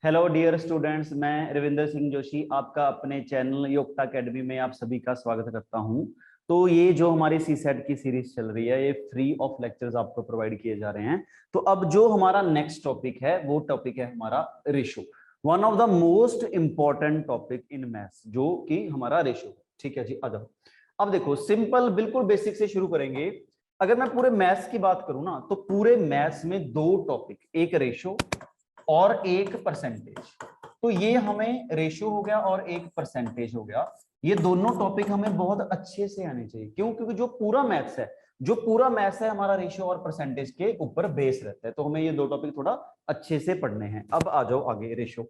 Hello dear students, मैं रविंद्र सिंह जोशी आपका अपने चैनल योक्ता एकेडमी में आप सभी का स्वागत करता हूं। तो ये जो हमारी सी सेट की सीरीज चल रही है, ये फ्री ऑफ लेक्चर्स आपको प्रोवाइड किए जा रहे हैं। तो अब जो हमारा नेक्स्ट टॉपिक है वो टॉपिक है हमारा ratio, one of the most important topic in maths, जो कि हमारा रेशो। ठीक है जी, आ जाओ। अब देखो, सिंपल बिल्कुल बेसिक से शुरू करेंगे। अगर मैं पूरे मैथ्स की बात करूं ना, तो पूरे मैथ्स में दो टॉपिक, एक रेशो और एक परसेंटेज। तो ये हमें रेशियो हो गया और एक परसेंटेज हो गया। ये दोनों टॉपिक हमें बहुत अच्छे से आने चाहिए। क्यों? क्योंकि जो पूरा मैथ्स है हमारा रेशियो और परसेंटेज के ऊपर बेस रहता है। तो हमें ये दो टॉपिक थोड़ा अच्छे से पढ़ने हैं। अब आ जाओ आगे, रेशियो।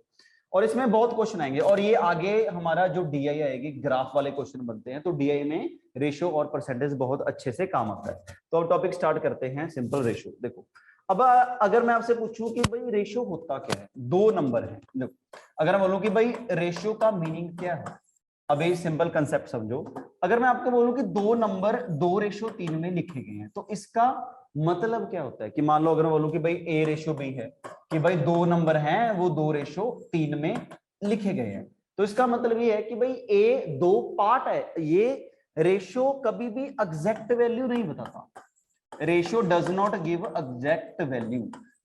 और इसमें बहुत क्वेश्चन आएंगे, और ये आगे हमारा जो डीआई आएगी, ग्राफ वाले क्वेश्चन बनते हैं, तो डीआई में रेशियो और परसेंटेज बहुत अच्छे से काम आता है। तो अब टॉपिक स्टार्ट करते हैं। सिंपल रेशियो देखो। अब अगर मैं आपसे पूछूं कि भाई रेशियो होता क्या है, दो नंबर है। देखो, अगर मैं बोलूं कि भाई रेशियो का मीनिंग क्या है, अभी सिंपल कंसेप्ट समझो। अगर मैं आपको बोलूं कि दो नंबर 2:3 में लिखे गए हैं, तो इसका मतलब क्या होता है कि मान लो अगर मैं बोलूं कि भाई ए रेशियो बी है, कि भाई दो नंबर हैं वो 2:3 में लिखे गए हैं, तो इसका मतलब ये है कि भाई ए दो पार्ट है। ये रेशियो कभी भी एग्जैक्ट वैल्यू नहीं बताता। Ratio does not give exact value.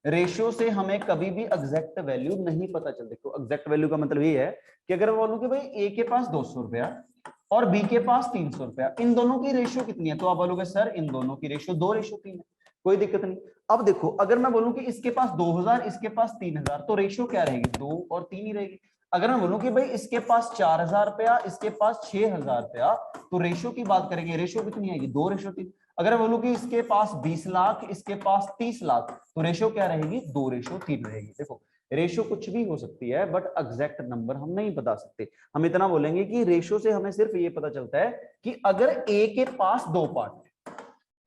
Ratio से हमें कभी भी एग्जैक्ट वैल्यू नहीं पता चल। देखो, एग्जैक्ट वैल्यू का मतलब ये है कि अगर मैं बोलूं कि भाई ए के पास 200 रुपया और बी के पास 300 रुपया, इन दोनों की रेशियो कितनी है, तो आप बोलोगे सर इन दोनों की रेशियो 2:3 है। कोई दिक्कत नहीं। अब देखो, अगर मैं बोलूं कि इसके पास 2000, इसके पास 3000, तो रेशियो क्या रहेगी? 2 और 3 ही रहेगी। अगर मैं बोलूं कि भाई इसके पास 4000 रुपया, इसके पास 6000 रुपया, तो रेशियो की बात करेंगे, रेशियो कितनी आएगी? 2:3। अगर मैं बोलूं कि इसके पास 20 लाख, इसके पास 30 लाख, तो रेशियो क्या रहेगी? 2:3 रहेगी। देखो, रेशियो कुछ भी हो सकती है, बट एग्जैक्ट नंबर हम नहीं बता सकते। हम इतना बोलेंगे कि रेशियो से हमें सिर्फ ये पता चलता है कि अगर ए के पास दो पार्ट है,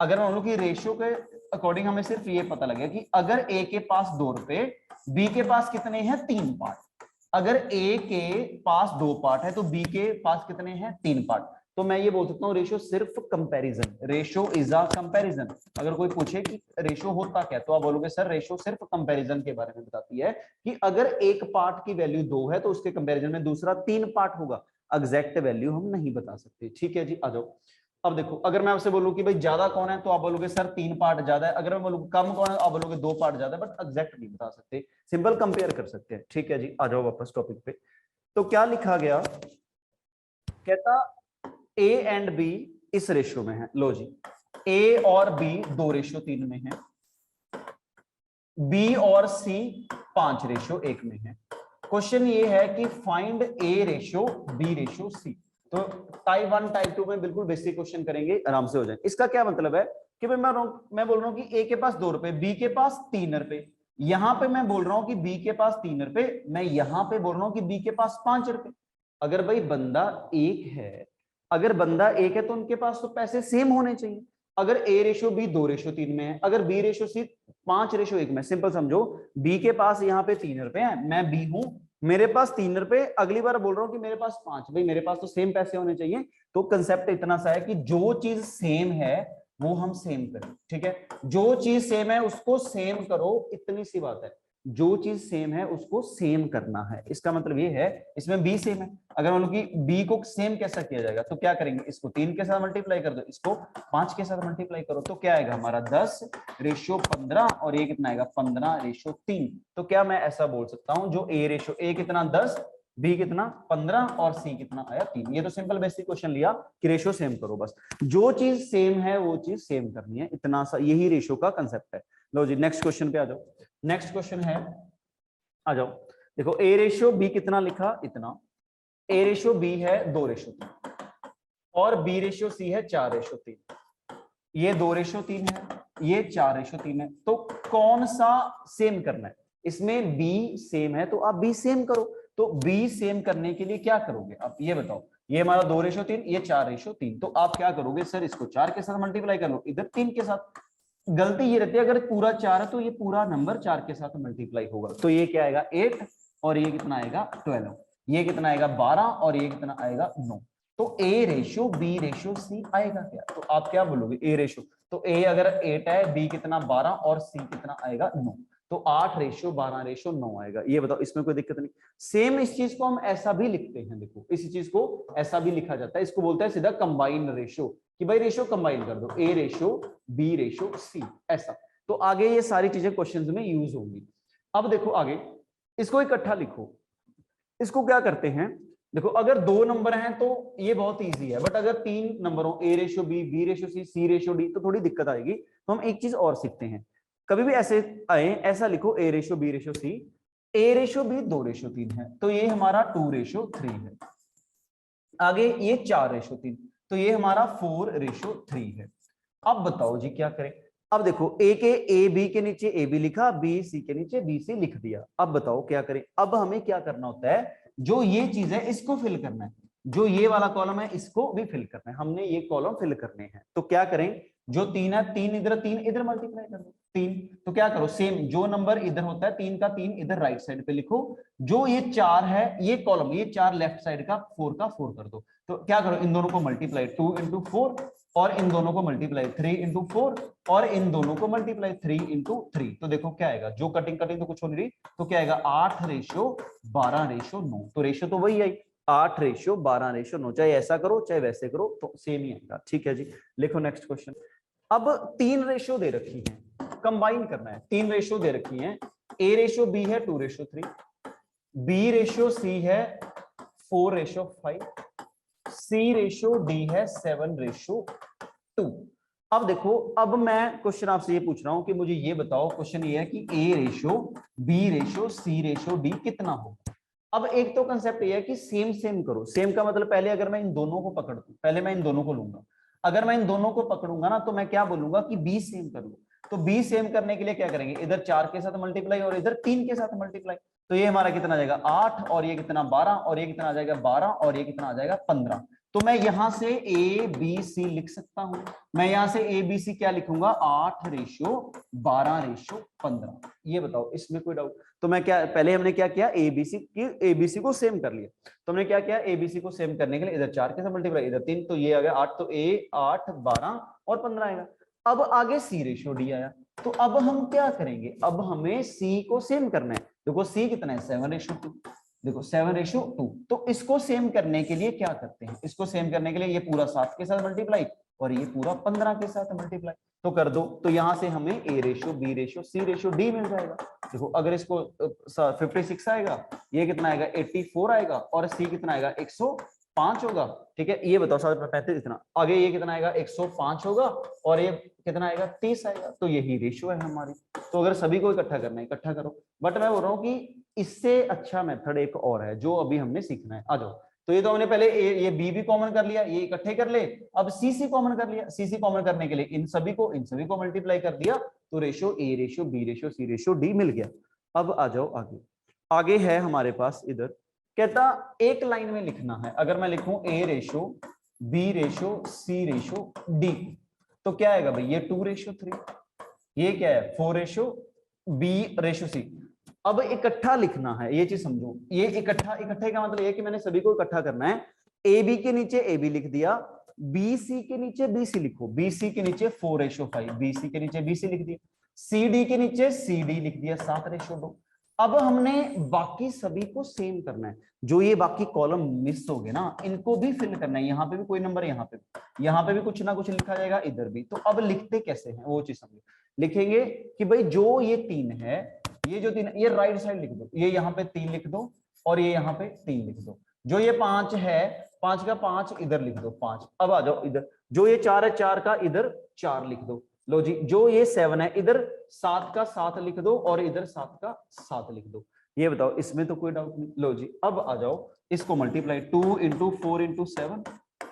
अगर मैं बोलूं कि रेशियो के अकॉर्डिंग हमें सिर्फ ये पता लगेगा कि अगर ए के पास 2 रुपए, बी के पास कितने हैं? 3 पार्ट। अगर ए के पास 2 पार्ट है तो बी के पास कितने हैं? 3 पार्ट। तो मैं ये बोल सकता हूँ रेशियो सिर्फ comparison, ratio is a comparison. अगर कोई पूछे कि रेशियो होता क्या, तो आप बोलोगे सर रेशियो सिर्फ कंपैरिजन के बारे में बताती है कि अगर एक पार्ट की वैल्यू 2 है तो उसके कंपैरिजन में दूसरा 3 पार्ट होगा। एग्जैक्ट वैल्यू हम नहीं बता सकते। ठीक है जी, आ जाओ। अब देखो, अगर मैं आपसे बोलूं कि भाई ज्यादा कौन है, तो आप बोलोगे सर 3 पार्ट ज्यादा है। अगर मैं बोलूं कम कौन है, आप बोलोगे 2 पार्ट ज्यादा है। बट एग्जैक्ट नहीं बता सकते, सिंपल कंपेयर कर सकते हैं। ठीक है जी, आ जाओ वापस टॉपिक पे। तो क्या लिखा गया? कहता ए एंड बी इस रेशियो में है। लो जी, ए और बी 2:3 में है, बी और सी 5:1 में है। क्वेश्चन ये है कि find A ratio B ratio C. तो टाइप 1 टाइप 2 में बिल्कुल बेसिक क्वेश्चन करेंगे, आराम से हो जाए। इसका क्या मतलब है कि भाई मैं बोल रहा हूं कि ए के पास 2 रुपए, बी के पास 3 रुपए। यहां पे मैं बोल रहा हूं कि बी के पास 3 रुपए, मैं यहां पे बोल रहा हूं कि बी के पास 5 रुपए। अगर भाई बंदा एक है, अगर बंदा एक है तो उनके पास तो पैसे सेम होने चाहिए। अगर ए रेशियो बी 2:3 में है, अगर बी रेशियो सी 5:1 में, सिंपल समझो, बी के पास यहाँ पे 3 रुपए हैं, मैं बी हूं, मेरे पास 3 रुपए, अगली बार बोल रहा हूं कि मेरे पास 5। भाई मेरे पास तो सेम पैसे होने चाहिए। तो कंसेप्ट इतना सा है कि जो चीज सेम है वो हम सेम करें। ठीक है, जो चीज सेम है उसको सेम करो, इतनी सी बात है। जो चीज सेम है उसको सेम करना है, इसका मतलब ये है। इसमें बी सेम है, अगर मान लो कि बी को सेम कैसा किया जाएगा, तो क्या करेंगे? इसको 3 के साथ मल्टीप्लाई कर दो, इसको 5 के साथ मल्टीप्लाई करो, तो क्या आएगा हमारा? 10:15, और ये कितना आएगा? 15:3। तो क्या मैं ऐसा बोल सकता हूं, जो ए रेशियो, ए कितना 10, बी कितना 15, और सी कितना आया 3। ये तो सिंपल बेसिक क्वेश्चन लिया कि रेशियो सेम करो, बस जो चीज सेम है वो चीज सेम करनी है, इतना सा, यही रेशियो का कंसेप्ट है। लो जी, नेक्स्ट क्वेश्चन पे आ जाओ। नेक्स्ट क्वेश्चन है, आ जाओ। देखो, ए रेशियो बी कितना लिखा? इतना। ए रेशियो बी है 2:3 और बी रेशियो सी है 4:3। ये 2:3 है, ये 4:3 है। तो कौन सा सेम करना है? इसमें बी सेम है तो आप बी सेम करो। तो बी सेम करने के लिए क्या करोगे आप ये बताओ? ये हमारा 2:3, ये 4:3। तो आप क्या करोगे? सर इसको 4 के साथ मल्टीप्लाई कर लो, इधर 3 के साथ। गलती ये रहती है, अगर पूरा 4 है तो ये पूरा नंबर 4 के साथ मल्टीप्लाई होगा। तो ये क्या आएगा? 8, और ये कितना आएगा? 12। ये कितना आएगा? 12, और ये कितना आएगा? 9। तो A ratio B ratio C आएगा क्या? तो आप क्या बोलोगे? ए रेशियो, तो ए अगर 8 है, बी कितना 12, और सी कितना आएगा? 9। तो 8:12:9 आएगा। ये बताओ इसमें कोई दिक्कत नहीं। सेम इस चीज को हम ऐसा भी लिखते हैं, देखो इसी चीज को ऐसा भी लिखा जाता है, इसको बोलते हैं सीधा कंबाइन रेशो, कि भाई रेशो कंबाइन कर दो, A:B:C ऐसा। तो आगे ये सारी चीजें क्वेश्चंस में यूज होंगी। अब देखो आगे इसको इकट्ठा लिखो। इसको क्या करते हैं, देखो अगर 2 नंबर हैं तो ये बहुत इजी है, बट अगर 3 नंबर हो A:B, B:C, C:D तो थोड़ी दिक्कत आएगी। तो हम एक चीज और सीखते हैं, कभी भी ऐसे आए ऐसा लिखो A:B:C, A:B 2:3 है, तो ये हमारा 2:3 है। आगे ये 4:3, तो ये हमारा 4:3 है। अब बताओ जी क्या करें। अब देखो ए के A B के नीचे AB लिखा, BC के नीचे BC लिख दिया। अब बताओ क्या करें। अब हमें क्या करना होता है, जो ये चीज है इसको फिल करना है, जो ये वाला कॉलम है इसको भी फिल करना है, हमने ये कॉलम फिल करने हैं। तो क्या करें, जो 3 है 3 इधर मल्टीप्लाई कर दो 3। तो क्या करो, सेम जो नंबर इधर होता है 3 का 3 इधर राइट साइड पे लिखो, जो ये 4 है ये कॉलम, ये 4 लेफ्ट साइड का 4 का 4 कर दो। तो क्या करो, इन दोनों को मल्टीप्लाई 2 × 4 और इन दोनों को मल्टीप्लाई 3 × 4 और इन दोनों को मल्टीप्लाई 3 × 3। तो देखो क्या आएगा, जो कटिंग तो कुछ हो नहीं रही, तो क्या आएगा 8:12:9। तो रेशो तो वही आई 8:12:9, चाहे ऐसा करो चाहे वैसे करो तो सेम ही आएगा। ठीक है जी, लिखो नेक्स्ट क्वेश्चन। अब 3 रेशो दे रखी है, कंबाइन करना है। 3 रेशो दे रखी है, A:B है 2:3, B:C है 4:5, C:D है 7:2। अब देखो, अब मैं क्वेश्चन आपसे ये पूछ रहा हूं कि मुझे ये बताओ, क्वेश्चन ये है कि A:B:C:D कितना हो। अब एक तो कंसेप्ट ये है कि सेम करो। सेम का मतलब पहले अगर मैं इन दोनों को पकड़ दूं, पहले मैं इन दोनों को लूंगा। अगर मैं इन दोनों को पकड़ूंगा ना तो मैं क्या बोलूंगा कि B सेम कर लो। तो B सेम करने के लिए क्या करेंगे, इधर 4 के साथ मल्टीप्लाई और इधर 3 के साथ मल्टीप्लाई। तो ये हमारा कितना आ जाएगा 8 और ये कितना 12 और ये कितना आ जाएगा 12 और ये कितना आ जाएगा 15। तो मैं यहां से ABC लिख सकता हूं। मैं यहां से ABC क्या लिखूंगा 8:12:15। ये बताओ इसमें कोई डाउट। तो मैं क्या, पहले हमने क्या किया, ABC को सेम कर लिया। तो हमने क्या किया, ABC को सेम करने के लिए इधर 4 के साथ मल्टीप्लाई, इधर 3, तो ये आ गया 8, तो A 8, 12 और 15 आएगा। अब आगे C:D आया, तो अब हम क्या करेंगे, अब हमें C को सेम करना है। देखो C कितना है 7:2, देखो 7:2। तो इसको सेम करने के लिए क्या करते हैं, इसको सेम करने के लिए ये पूरा 7 के साथ मल्टीप्लाई और ये पूरा 15 के साथ मल्टीप्लाई तो कर दो। तो यहां से हमें A:B:C:D मिल जाएगा। देखो अगर इसको 56 आएगा, ये कितना आएगा 84 आएगा और C कितना आएगा 105 होगा। ठीक है, ये बताओ 7:35 इतना, आगे ये कितना आएगा 105 होगा और ये कितना आएगा 30 आएगा। तो यही रेशियो है हमारी। तो अगर सभी को इकट्ठा करना है इकट्ठा करो, बट मैं बोल रहा हूँ कि इससे अच्छा मेथड एक और है जो अभी हमने सीखना है। आ जाओ, तो ये तो हमने पहले ये B भी कॉमन कर लिया, ये इकट्ठे कर ले। अब C कॉमन कर लिया, C कॉमन करने के लिए इन सभी को मल्टीप्लाई कर दिया, तो रेशियो A:B:C:D मिल गया। अब आ जाओ आगे। आगे है हमारे पास इधर, कहता एक लाइन में लिखना है। अगर मैं लिखूं A:B:C:D तो क्या आएगा भाई, ये 2:3, ये क्या है 4:B:C। अब इकट्ठा लिखना है, ये चीज समझो। ये इकट्ठे का मतलब ये कि मैंने सभी को इकट्ठा करना है। AB के नीचे AB लिख दिया, BC के नीचे BC लिखो, BC के नीचे 4:5, BC के नीचे BC लिख दिया, CD के नीचे CD लिख दिया 7:2। अब हमने बाकी सभी को सेम करना है। जो ये बाकी कॉलम मिस हो गए ना, इनको भी फिल करना है। यहाँ पे भी कोई नंबर, यहाँ पे भी कुछ ना कुछ लिखा जाएगा, इधर भी। तो अब लिखते कैसे हैं वो चीज समझो। लिखेंगे कि भाई जो ये 3 है, ये जो 3 ये राइट साइड लिख दो, ये यहाँ पे 3 लिख दो और ये यहाँ पे 3 लिख दो। जो ये 5 है, 5 का 5 इधर लिख दो 5। अब आ जाओ इधर, जो ये 4 है 4 का इधर 4 लिख दो। लो जी, जो ये 7 है इधर 7 का 7 लिख दो और इधर 7 का 7 लिख दो। ये बताओ इसमें तो कोई डाउट नहीं। लो जी, अब आ जाओ, इसको मल्टीप्लाई 2 × 4 × 7,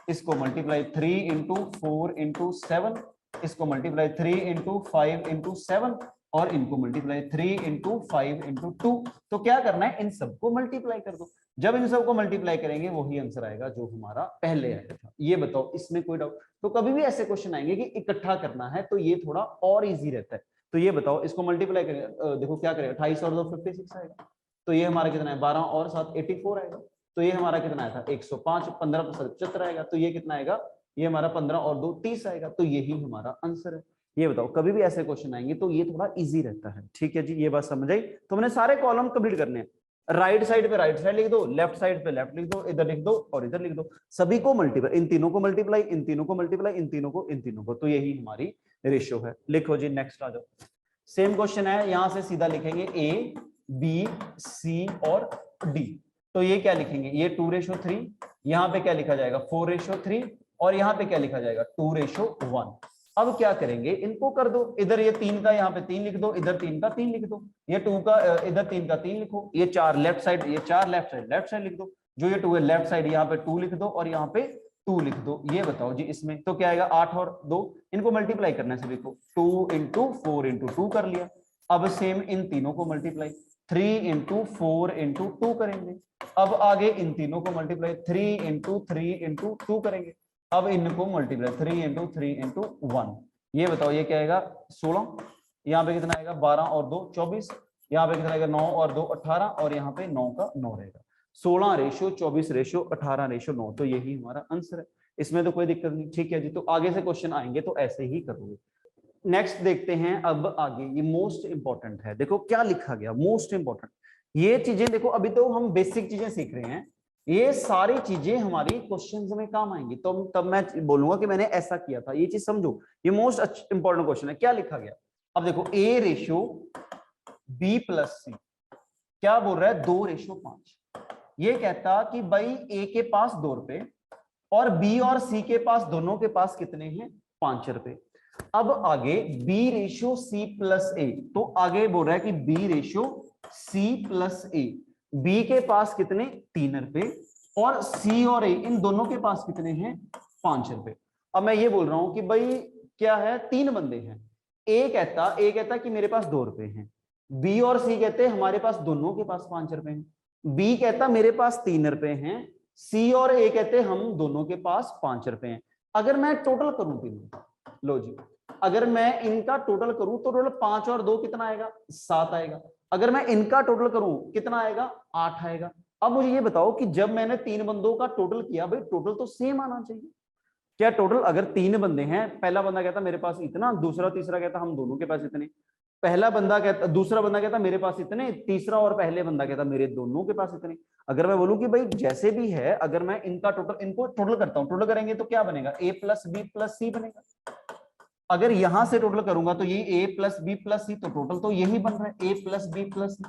इसको मल्टीप्लाई 3 × 4 × 7, इसको मल्टीप्लाई 3 × 5 × 7 और इनको मल्टीप्लाई 3 × 5 × 2। तो क्या करना है, इन सबको मल्टीप्लाई कर दो। जब इन सबको मल्टीप्लाई करेंगे वही आंसर आएगा जो हमारा पहले आया था। ये बताओ इसमें कोई डाउट। तो कभी भी ऐसे क्वेश्चन आएंगे कि इकट्ठा करना है तो ये थोड़ा और इजी रहता है। तो ये बताओ इसको मल्टीप्लाई करेंगे, देखो क्या करेगा 28 और 2 56 आएगा। तो ये हमारा कितना है 12 और 7 84 आएगा। तो ये हमारा कितना आया था 105, 15 75 आएगा। तो ये कितना आएगा, ये हमारा 15 और 2 30 आएगा। तो यही हमारा आंसर है। ये बताओ, कभी भी ऐसे क्वेश्चन आएंगे तो ये थोड़ा इजी रहता है। ठीक है जी, ये बात समझ आई। तो मैंने सारे कॉलम कंप्लीट करने हैं। राइट साइड पे राइट साइड लिख दो, लेफ्ट साइड पे लेफ्ट लिख दो, इधर लिख दो और इधर लिख दो। सभी को मल्टीप्लाई, इन तीनों को मल्टीप्लाई, इन तीनों को मल्टीप्लाई, इन तीनों को, इन तीनों को। तो यही हमारी रेशियो है। लिखो जी, नेक्स्ट आ जाओ। सेम क्वेश्चन है, यहां से सीधा लिखेंगे ए बी सी और डी। तो ये क्या लिखेंगे, ये 2:3, यहाँ पे क्या लिखा जाएगा 4:3, और यहाँ पे क्या लिखा जाएगा 2:1। अब क्या करेंगे, इनको कर दो, इधर ये 3 का यहाँ पे 3 लिख दो, इधर 3 का 3 लिख दो, ये 2 का इधर 3 का 3 लिखो, ये 4 लेफ्ट साइड, ये 4 लेफ्ट साइड लिख दो, जो ये 2 है लेफ्ट साइड यहाँ पे 2 लिख दो और यहाँ पे 2 लिख दो। ये बताओ जी, इसमें तो क्या आएगा 8 और 2, इनको मल्टीप्लाई करना है सभी को, 2 इंटू 4 इंटू 2 कर लिया। अब सेम इन तीनों को मल्टीप्लाई, 3 इंटू 4 इंटू 2 करेंगे। अब आगे इन तीनों को मल्टीप्लाई, 3 इंटू 3 इंटू 2 करेंगे। अब इनको मल्टीप्लाई 3 इंटू 3 इंटू 1। ये बताओ ये क्या आएगा 16, यहाँ पे कितना आएगा 12 और 2 24, यहाँ पे कितना आएगा 9 और 2 18, और यहाँ पे 9 का 9 रहेगा। 16:24:18:9। तो यही हमारा आंसर है, इसमें तो कोई दिक्कत नहीं। ठीक है जी, तो आगे से क्वेश्चन आएंगे तो ऐसे ही करोगे। नेक्स्ट देखते हैं अब आगे, ये मोस्ट इंपॉर्टेंट है। देखो क्या लिखा गया, मोस्ट इंपॉर्टेंट। ये चीजें देखो, अभी तो हम बेसिक चीजें सीख रहे हैं, ये सारी चीजें हमारी क्वेश्चंस में काम आएंगी। तो तब मैं बोलूंगा कि मैंने ऐसा किया था, ये चीज समझो। ये मोस्ट इंपॉर्टेंट क्वेश्चन है। क्या लिखा गया, अब देखो A:B+C क्या बोल रहा है 2:5। ये कहता कि भाई A के पास 2 रुपए और B और C के पास, दोनों के पास कितने हैं 5 रुपए। अब आगे B:C+A, तो आगे बोल रहा है कि B:C+A, B के पास कितने 3 रुपए और C और A इन दोनों के पास कितने हैं 5 रुपए। अब मैं ये बोल रहा हूं कि भाई क्या है, 3 बंदे हैं, A कहता कि मेरे पास 2 रुपए हैं, B और C कहते हमारे पास दोनों के पास 5 रुपए हैं, B कहता मेरे पास 3 रुपए हैं, C और A कहते हम दोनों के पास 5 रुपए हैं। अगर मैं टोटल करूं तीनों, लो जी, अगर मैं इनका टोटल करूं तो टोटल 5 और 2 कितना आएगा 7 आएगा। अगर मैं इनका टोटल करूं कितना आएगा 8 आएगा। अब मुझे ये बताओ कि जब मैंने 3 बंदों का टोटल किया, भाई टोटल तो सेम आना चाहिए। क्या टोटल, अगर 3 बंदे हैं, पहला बंदा कहता मेरे पास इतना, दूसरा तीसरा कहता हम दोनों के पास इतने, पहला बंदा कहता, दूसरा बंदा कहता मेरे पास इतने, तीसरा और पहले बंदा कहता मेरे दोनों के पास इतने। अगर मैं बोलूं कि भाई जैसे भी है, अगर मैं इनका टोटल, इनको टोटल करता हूं, टोटल करेंगे तो क्या बनेगा A+B+C बनेगा। अगर यहां से टोटल करूंगा तो ये A+B+C, तो टोटल तो यही बन रहा है A+B+C।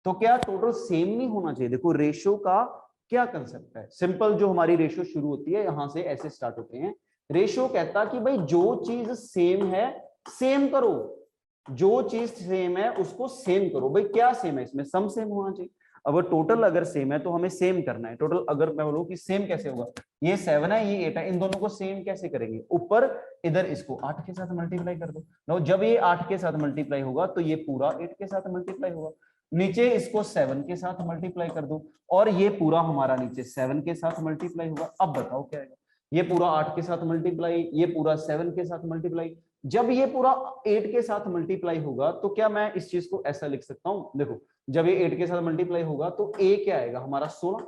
तो क्या टोटल सेम नहीं होना चाहिए। देखो रेशियो का क्या कंसेप्ट है, सिंपल, जो हमारी रेशियो शुरू होती है यहां से ऐसे स्टार्ट होते हैं। रेशियो कहता कि भाई जो चीज सेम है सेम करो, जो चीज सेम है उसको सेम करो। भाई क्या सेम है, इसमें सम सेम होना चाहिए। अब टोटल अगर सेम है तो हमें सेम करना है। टोटल अगर मैं बोलूं कि सेम कैसे होगा, ये 7 है ये 8 है, इन दोनों को सेम कैसे करेंगे, ऊपर इधर इसको 8 के साथ मल्टीप्लाई कर दो। नो, जब ये 8 के साथ मल्टीप्लाई होगा तो ये पूरा 8 के साथ मल्टीप्लाई होगा। नीचे इसको 7 के साथ मल्टीप्लाई कर दो और ये पूरा हमारा नीचे 7 के साथ मल्टीप्लाई होगा। अब बताओ क्या आएगा, ये पूरा 8 के साथ मल्टीप्लाई, ये पूरा 7 के साथ मल्टीप्लाई। जब ये पूरा 8 के साथ मल्टीप्लाई होगा तो क्या मैं इस चीज को ऐसा लिख सकता हूं, देखो जब ये 8 के साथ मल्टीप्लाई होगा तो A क्या आएगा हमारा 16,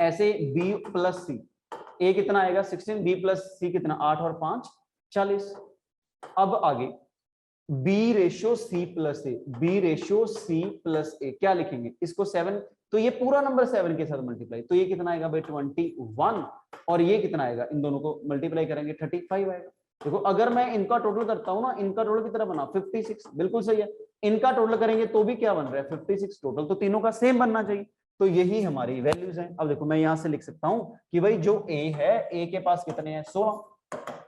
ऐसे B+C, A कितना आएगा 16, B+C कितना 8 और 5 40। अब आगे B:C+A, B:C+A क्या लिखेंगे, इसको 7, तो ये पूरा नंबर 7 के साथ मल्टीप्लाई, तो ये कितना आएगा भाई 21, और ये कितना आएगा, इन दोनों को मल्टीप्लाई करेंगे 35 आएगा। देखो अगर मैं इनका टोटल करता हूं ना, इनका टोटल कितना बना 56, बिल्कुल सही है। इनका टोटल करेंगे तो भी क्या बन रहा है 56 टोटल, तो तीनों का सेम बनना चाहिए। तो यही हमारी वैल्यूज हैं। अब देखो मैं यहां से लिख सकता हूं कि भाई जो A है, A के पास कितने हैं 16।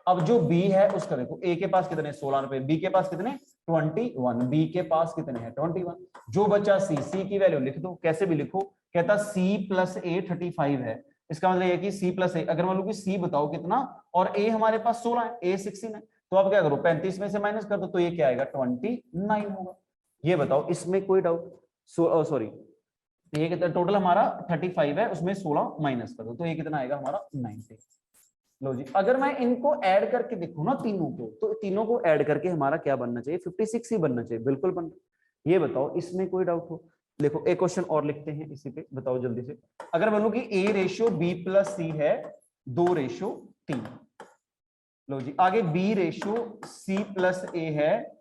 अब जो B है उसका देखो, A के पास कितने 16 रुपए, B के पास कितने 21, B के पास कितने हैं 21। जो बचा C की वैल्यू लिख दो, कैसे भी लिखो, कहता C+A 35 है। इसका मतलब ये कि C+A, अगर मान लो कि C बताओ कितना और A हमारे पास 16 है, A 16 है, तो आप क्या करो 35 में से माइनस कर दो, तो ये क्या आएगा 29 होगा। ये बताओ इसमें कोई डाउट, सॉरी ये कितना, टोटल हमारा 35 है, उसमें 16 माइनस कर दो, तो ये कितना आएगा हमारा 90। लो जी, अगर मैं इनको ऐड करके देखूं ना तीनों को, तो तीनों को ऐड करके हमारा क्या बनना चाहिए 56 ही बनना चाहिए, बिल्कुल बन। ये बताओ इसमें कोई डाउट हो। देखो एक क्वेश्चन और लिखते हैं इसी पे, बताओ जल्दी से। अगर बोलूं कि A:B+C है 2:3, लो जी आगे बी रेशो सी प्लस ए है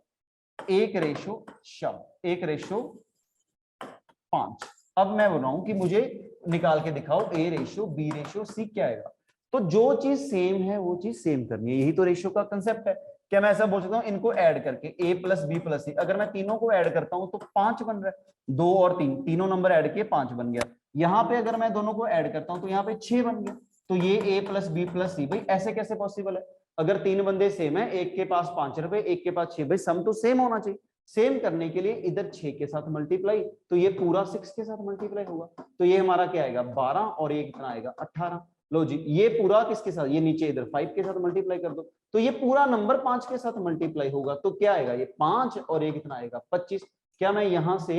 1:5। अब मैं बोल रहा हूं कि मुझे निकाल के दिखाओ ए रेशो बी रेशो सी क्या आएगा। तो जो चीज सेम है वो चीज सेम करनी है, यही तो रेशो का कंसेप्ट है। क्या मैं ऐसा बोल सकता हूँ इनको ऐड करके ए प्लस बी प्लस सी, अगर मैं तीनों को ऐड करता हूं तो 5 बन रहा है। 2 और 3 तीनों नंबर ऐड किए 5 बन गया। यहाँ पे अगर मैं दोनों को ऐड करता हूं तो यहाँ पे 6 बन गया। तो ये ए प्लस बी प्लस सी, भाई ऐसे कैसे पॉसिबल है? अगर 3 बंदे सेम है, एक के पास 5 रुपए एक के पास 6, भाई सम तो सेम होना चाहिए। सेम करने के लिए इधर 6 के साथ मल्टीप्लाई, तो ये पूरा 6 के साथ मल्टीप्लाई होगा। तो ये हमारा क्या आएगा 12 और ये कितना आएगा 18। लो जी ये पूरा किसके साथ, ये नीचे इधर 5 के साथ मल्टीप्लाई कर दो, तो ये पूरा नंबर 5 के साथ मल्टीप्लाई होगा। तो क्या आएगा ये 5 और ये कितना आएगा 25। क्या मैं यहां से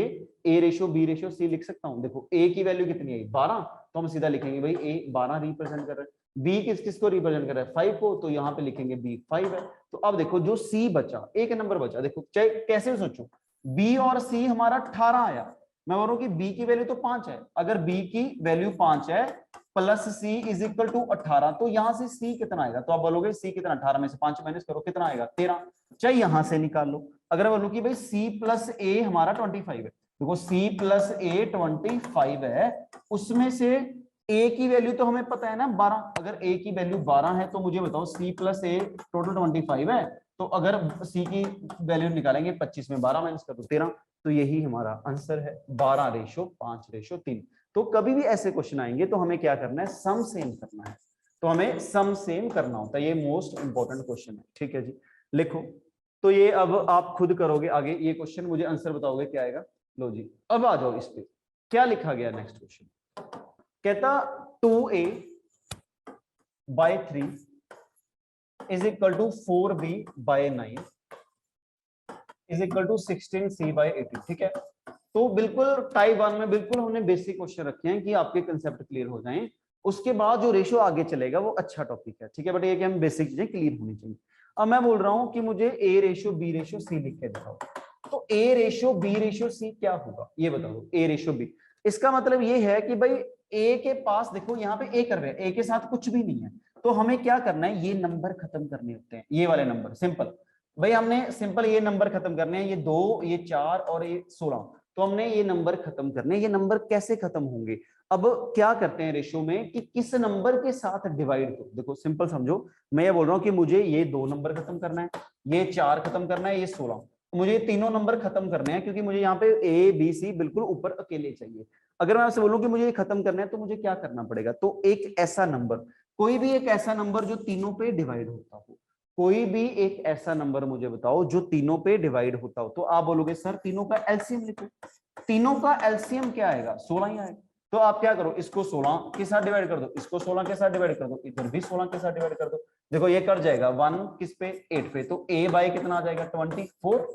ए रेशो बी रेशो सी लिख सकता हूं? देखो ए की वैल्यू कितनी है 12, तो हम सीधा लिखेंगे भाई ए 12 रिप्रेजेंट कर रहा है। बी किस किस को रिप्रेजेंट कर रहा है 5 को, तो यहाँ पे लिखेंगे बी 5 है। तो अब देखो जो सी बचा, एक नंबर बचा, देखो चाहे कैसे सोचो, बी और सी हमारा 18 आया। मैं बोल रहा हूं कि बी की वैल्यू तो 5 है, अगर बी की वैल्यू 5 है plus C is equal to 18, तो यहां से सी कितना आएगा? तो आप बोलोगे सी कितना, 18 में से 5 माइनस करो कितना आएगा 13। चाहे यहां से निकाल लो। अगर बोलो कि भाई सी प्लस ए हमारा 25 है, देखो सी प्लस ए 25 है, उसमें से ए की वैल्यू तो हमें पता है ना 12। अगर ए की वैल्यू 12 है तो मुझे बताओ सी प्लस ए टोटल 25 है, तो अगर सी की वैल्यू निकालेंगे 25 में 12 माइनस कर दो 13। तो यही हमारा आंसर है 12:5:3। तो कभी भी ऐसे क्वेश्चन आएंगे तो हमें क्या करना है, सम सेम करना है। तो हमें सम सेम करना होता है, ये मोस्ट इंपॉर्टेंट क्वेश्चन है। ठीक है जी, लिखो। तो ये अब आप खुद करोगे आगे ये क्वेश्चन, मुझे आंसर बताओगे क्या आएगा। लो जी अब आ जाओ इस पे, क्या लिखा गया नेक्स्ट क्वेश्चन। कहता 2a/3 is equal to 4b/9 is equal to 16c/18। ठीक है, तो बिल्कुल टाइप 1 में बिल्कुल हमने बेसिक क्वेश्चन रखे हैं कि आपके कंसेप्ट क्लियर हो जाएं। उसके बाद जो रेशियो आगे चलेगा वो अच्छा टॉपिक है। ठीक है, बट ये कि हम बेसिक चीजें क्लियर होनी चाहिए। अब मैं बोल रहा हूं कि मुझे A ratio B ratio C लिख के दिखाओ। तो A ratio B ratio C क्या होगा ये बताओ। ए रेशियो बी, इसका मतलब ये है कि भाई ए के पास देखो यहाँ पे ए कर रहे हैं, ए के साथ कुछ भी नहीं है, तो हमें क्या करना है, ये नंबर खत्म करने होते हैं, ये वाले नंबर सिंपल। भाई हमने सिंपल ये नंबर खत्म करने हैं, ये 2 ये 4 और ये 16, तो हमने ये नंबर खत्म करने। ये नंबर कैसे खत्म होंगे, अब क्या करते हैं रेशियो में कि किस नंबर के साथ डिवाइड करो। देखो सिंपल समझो, मैं ये बोल रहा हूं कि मुझे ये 2 नंबर खत्म करना है, ये 4 खत्म करना है, ये 16, मुझे ये तीनों नंबर खत्म करने हैं, क्योंकि मुझे यहाँ पे ए बी सी बिल्कुल ऊपर अकेले चाहिए। अगर मैं आपसे बोलूं कि मुझे ये खत्म करना है तो मुझे क्या करना पड़ेगा, तो एक ऐसा नंबर, कोई भी एक ऐसा नंबर जो तीनों पे डिवाइड होता हो, कोई भी एक ऐसा नंबर मुझे बताओ जो तीनों पे डिवाइड होता हो। तो आप बोलोगे सर तीनों का एलसीएम लिखो। तीनों का एलसीएम क्या आएगा 16 ही आएगा। तो आप क्या करो, इसको 16 के साथ डिवाइड कर दो, इसको 16 के साथ डिवाइड कर दो, इधर भी 16 के साथ डिवाइड कर दो। देखो ये कर जाएगा 1 किस पे 8 पे, तो a बाय कितना आ जाएगा 24।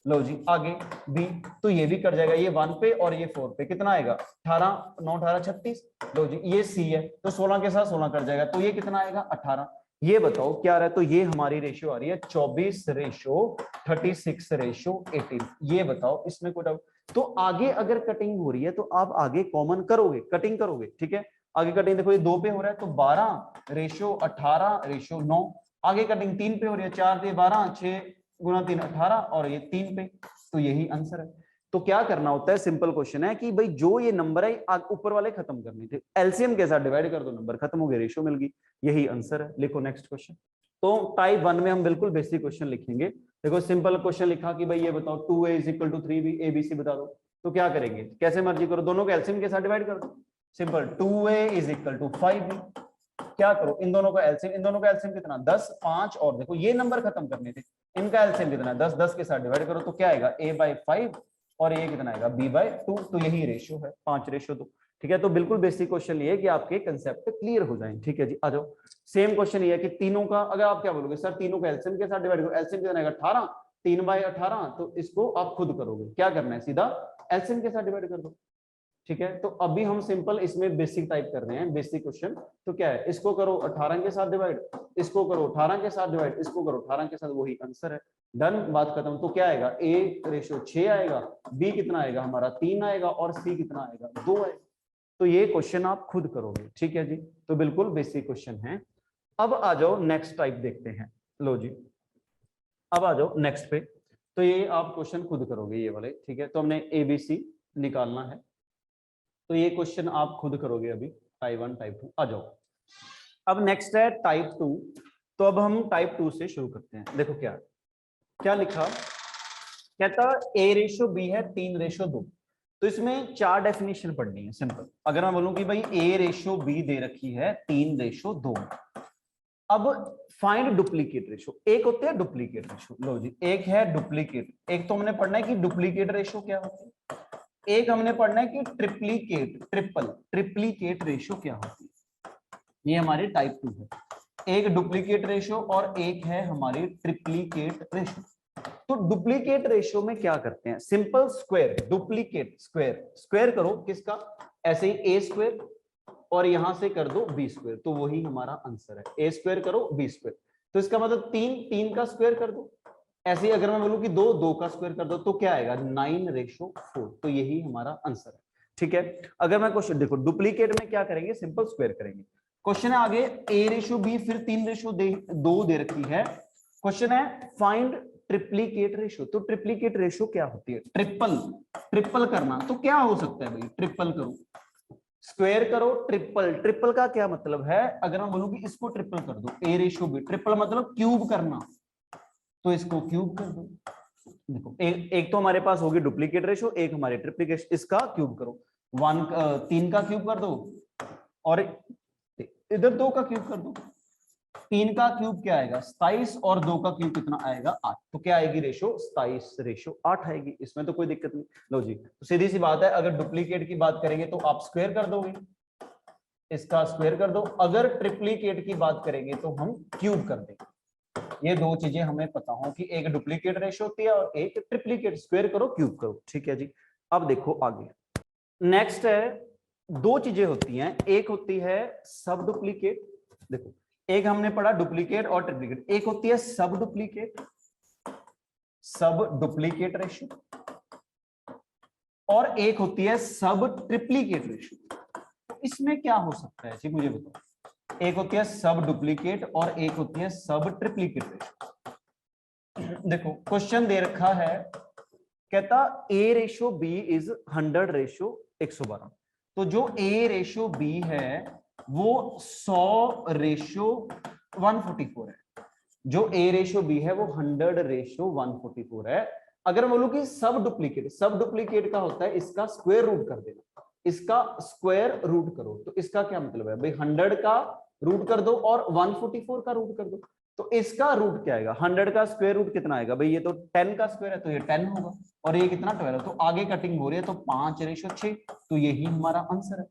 लो जी आगे b, तो ये भी कर जाएगा, ये 1 पे और ये 4 पे कितना आएगा 18, 9 18 36। लो जी ये c है, तो 16 के साथ 16 कर जाएगा, तो ये कितना आएगा 18। ये बताओ क्या आ रहा है, तो ये हमारी रेशियो आ रही है 24:36:18। ये बताओ इसमें कोई डाउट? तो आगे अगर कटिंग हो रही है तो आप आगे कॉमन करोगे, कटिंग करोगे। ठीक है, आगे कटिंग देखो ये 2 पे हो रहा है तो 12:18:9। आगे कटिंग 3 पे हो रही है, 4 पे 12, 6 गुना 3 18 और ये 3 पे, तो यही आंसर है। तो क्या करना होता है, सिंपल क्वेश्चन है कि भाई जो ये नंबर है ऊपर वाले खत्म करने थे, एलसीएम के साथ डिवाइड कर दो, नंबर खत्म हो गया, रेशियो मिल गई, यही आंसर है। लिखो नेक्स्ट क्वेश्चन। तो टाइप 1 में हम बिल्कुल बेसिक क्वेश्चन लिखेंगे। देखो सिंपल क्वेश्चन लिखा कि भाई ये बताओ 2a = 3b, abc बता दो। तो क्या करेंगे, कैसे मर्जी करो, दोनों को एलसीएम के साथ डिवाइड कर दो। सिंपल 2a = 5b, क्या करो इन दोनों का एलसीएम, इन दोनों का एलसीएम कितना 10 5, और देखो ये नंबर खत्म करने थे, इनका एलसीएम कितना 10 10 के साथ डिवाइड करो, तो क्या आएगा a/5 और ये कितना आएगा b/2। तो यही रेशियो है 5:2। ठीक है, तो बिल्कुल बेसिक क्वेश्चन ये है कि आपके कंसेप्ट क्लियर हो जाए। ठीक है जी, आ जाओ। सेम क्वेश्चन ये है कि तीनों का, अगर आप क्या बोलोगे सर तीनों का एलसीएम के साथ डिवाइड करो, एलसीएम कितना आएगा 18, 3/18, तो इसको आप खुद करोगे, क्या करना है सीधा एलसीएम के साथ डिवाइड कर दो। ठीक है, तो अभी हम सिंपल इसमें बेसिक टाइप कर रहे हैं, बेसिक क्वेश्चन। तो क्या है, इसको करो 18 के साथ डिवाइड, इसको करो 18 के साथ डिवाइड, इसको करो 18 के साथ, वही आंसर है, डन, बात खत्म। तो क्या आएगा, a/6 आएगा, b कितना आएगा हमारा 3 आएगा, और c कितना आएगा 2 आएगा। तो ये क्वेश्चन आप खुद करोगे। ठीक है जी, तो बिल्कुल बेसिक क्वेश्चन है। अब आ जाओ नेक्स्ट टाइप देखते हैं। लो जी, अब आ जाओ नेक्स्ट पे। तो ये आप क्वेश्चन खुद करोगे ये वाले, ठीक है। तो हमने ABC निकालना है, तो ये क्वेश्चन आप खुद करोगे अभी, टाइप 1 टाइप 2। आ जाओ, अब नेक्स्ट है टाइप 2। तो अब हम टाइप 2 से शुरू करते हैं। देखो क्या क्या लिखा, कहता A/B है 3/2। तो इसमें 4 डेफिनेशन पढ़नी है सिंपल। अगर मैं बोलूं कि भाई A/B दे रखी है 3/2, अब फाइंड डुप्लीकेट रेशो। एक होते हैं डुप्लीकेट रेशो, लो जी, एक है डुप्लीकेट। एक तो हमने पढ़ना है कि डुप्लीकेट रेशो क्या होती है, एक हमने पढ़ना है कि ट्रिप्लीकेट रेशो क्या होती है। ये हमारे टाइप 2 है, एक डुप्लीकेट रेशो और एक है हमारी ट्रिप्लीकेट रेशो। तो डुप्लीकेट रेशो में क्या करते हैं, simple square, duplicate square, square करो किसका, ऐसे ही A² और यहां से कर दो B², तो वही हमारा आंसर है। A² करो B², तो इसका मतलब 3 का स्क्वायर कर दो। ऐसे ही अगर मैं बोलूं कि 2 का स्क्वायर कर दो तो क्या आएगा, 9/4, तो यही हमारा आंसर है, ठीक है। अगर मैं क्वेश्चन देखो, डुप्लीकेट में क्या करेंगे, सिंपल स्क्वायर करेंगे। क्वेश्चन है आगे A/B, फिर 3/2 दे रखी है। क्वेश्चन है फाइंड ट्रिप्लीकेट रेशो। तो ट्रिप्लीकेट रेशो क्या होती है, ट्रिपल करना। तो क्या हो सकता है भाई, ट्रिपल करो, स्क्वायर करो, ट्रिपल। ट्रिपल का क्या मतलब है, अगर मैं बोलूं कि इसको ट्रिपल कर दो, A/B, ट्रिपल मतलब क्यूब करना, तो इसको क्यूब कर दो। देखो एक तो हमारे पास होगी डुप्लीकेट रेशो, एक हमारे ट्रिप्लीकेट, इसका क्यूब करो। 3 का क्यूब कर दो और इधर 2 का क्यूब कर दो। 3 का क्यूब क्या आएगा 27, और 2 का क्यूब कितना आएगा 8। तो क्या आएगी रेशो, 27/8 आएगी। इसमें तो कोई दिक्कत नहीं। लो जी, तो सीधी सी बात है, अगर डुप्लीकेट की बात करेंगे तो आप स्क्वायर कर दोगे, इसका स्क्वायर कर दो। अगर ट्रिप्लीकेट की बात करेंगे तो हम क्यूब कर देंगे। ये 2 चीजें हमें पता हो कि एक डुप्लीकेट रेशो होती है और एक ट्रिप्लीकेट, स्क्वायर करो क्यूब करो, ठीक है जी। अब देखो आगे, नेक्स्ट है 2 चीजें होती हैं, एक होती है सब डुप्लीकेट। देखो एक हमने पढ़ा डुप्लीकेट और ट्रिप्लीकेट, एक होती है सब डुप्लीकेट रेशो, और एक होती है सब ट्रिप्लीकेट रेशो। तो इसमें क्या हो सकता है जी, मुझे बताओ। एक होती है सब डुप्लीकेट और एक होती है सब ट्रिप्लीकेट रेशो। देखो क्वेश्चन दे रखा है, कहता A/B इज 100/112। तो जो A/B है वो 100/144 है। जो A/B है वो 100/144 है। अगर मैं बोलूं कि सब डुप्लीकेट का होता है इसका स्क्वायर रूट कर देना, इसका स्क्वायर रूट करो। तो इसका क्या मतलब है भाई, 100 का रूट कर दो और 144 का रूट कर दो। तो इसका रूट क्या आएगा, 100 का स्क्वायर रूट कितना आएगा भाई, ये तो 10 का स्क्वायर है तो ये 10 होगा, और ये कितना 12। तो आगे कटिंग हो रही है तो 5/6, तो यही हमारा आंसर है,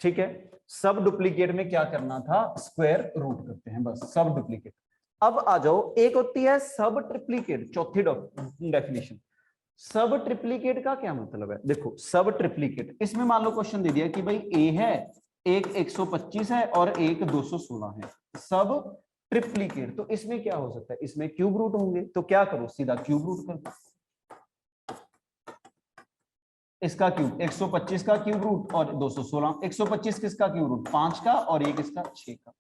ठीक है। सब डुप्लीकेट में क्या करना था, स्क्वायर रूट करते हैं बस, सब डुप्लीकेट। अब आ जाओ, एक होती है सब ट्रिप्लीकेट, चौथी डेफिनेशन। सब ट्रिप्लीकेट का क्या मतलब है, देखो सब ट्रिप्लीकेट, इसमें मान लो क्वेश्चन दे दिया कि भाई ए है, एक 125 है और एक 216 है, सब ट्रिप्लीकेट। तो इसमें क्या हो सकता है, इसमें क्यूब रूट होंगे। तो क्या करो, सीधा क्यूब रूट कर दो। इसका क्यूब 125 का क्यूब रूट और 216, 125 किसका क्यूब रूट 5 का, और ये किसका 6 का।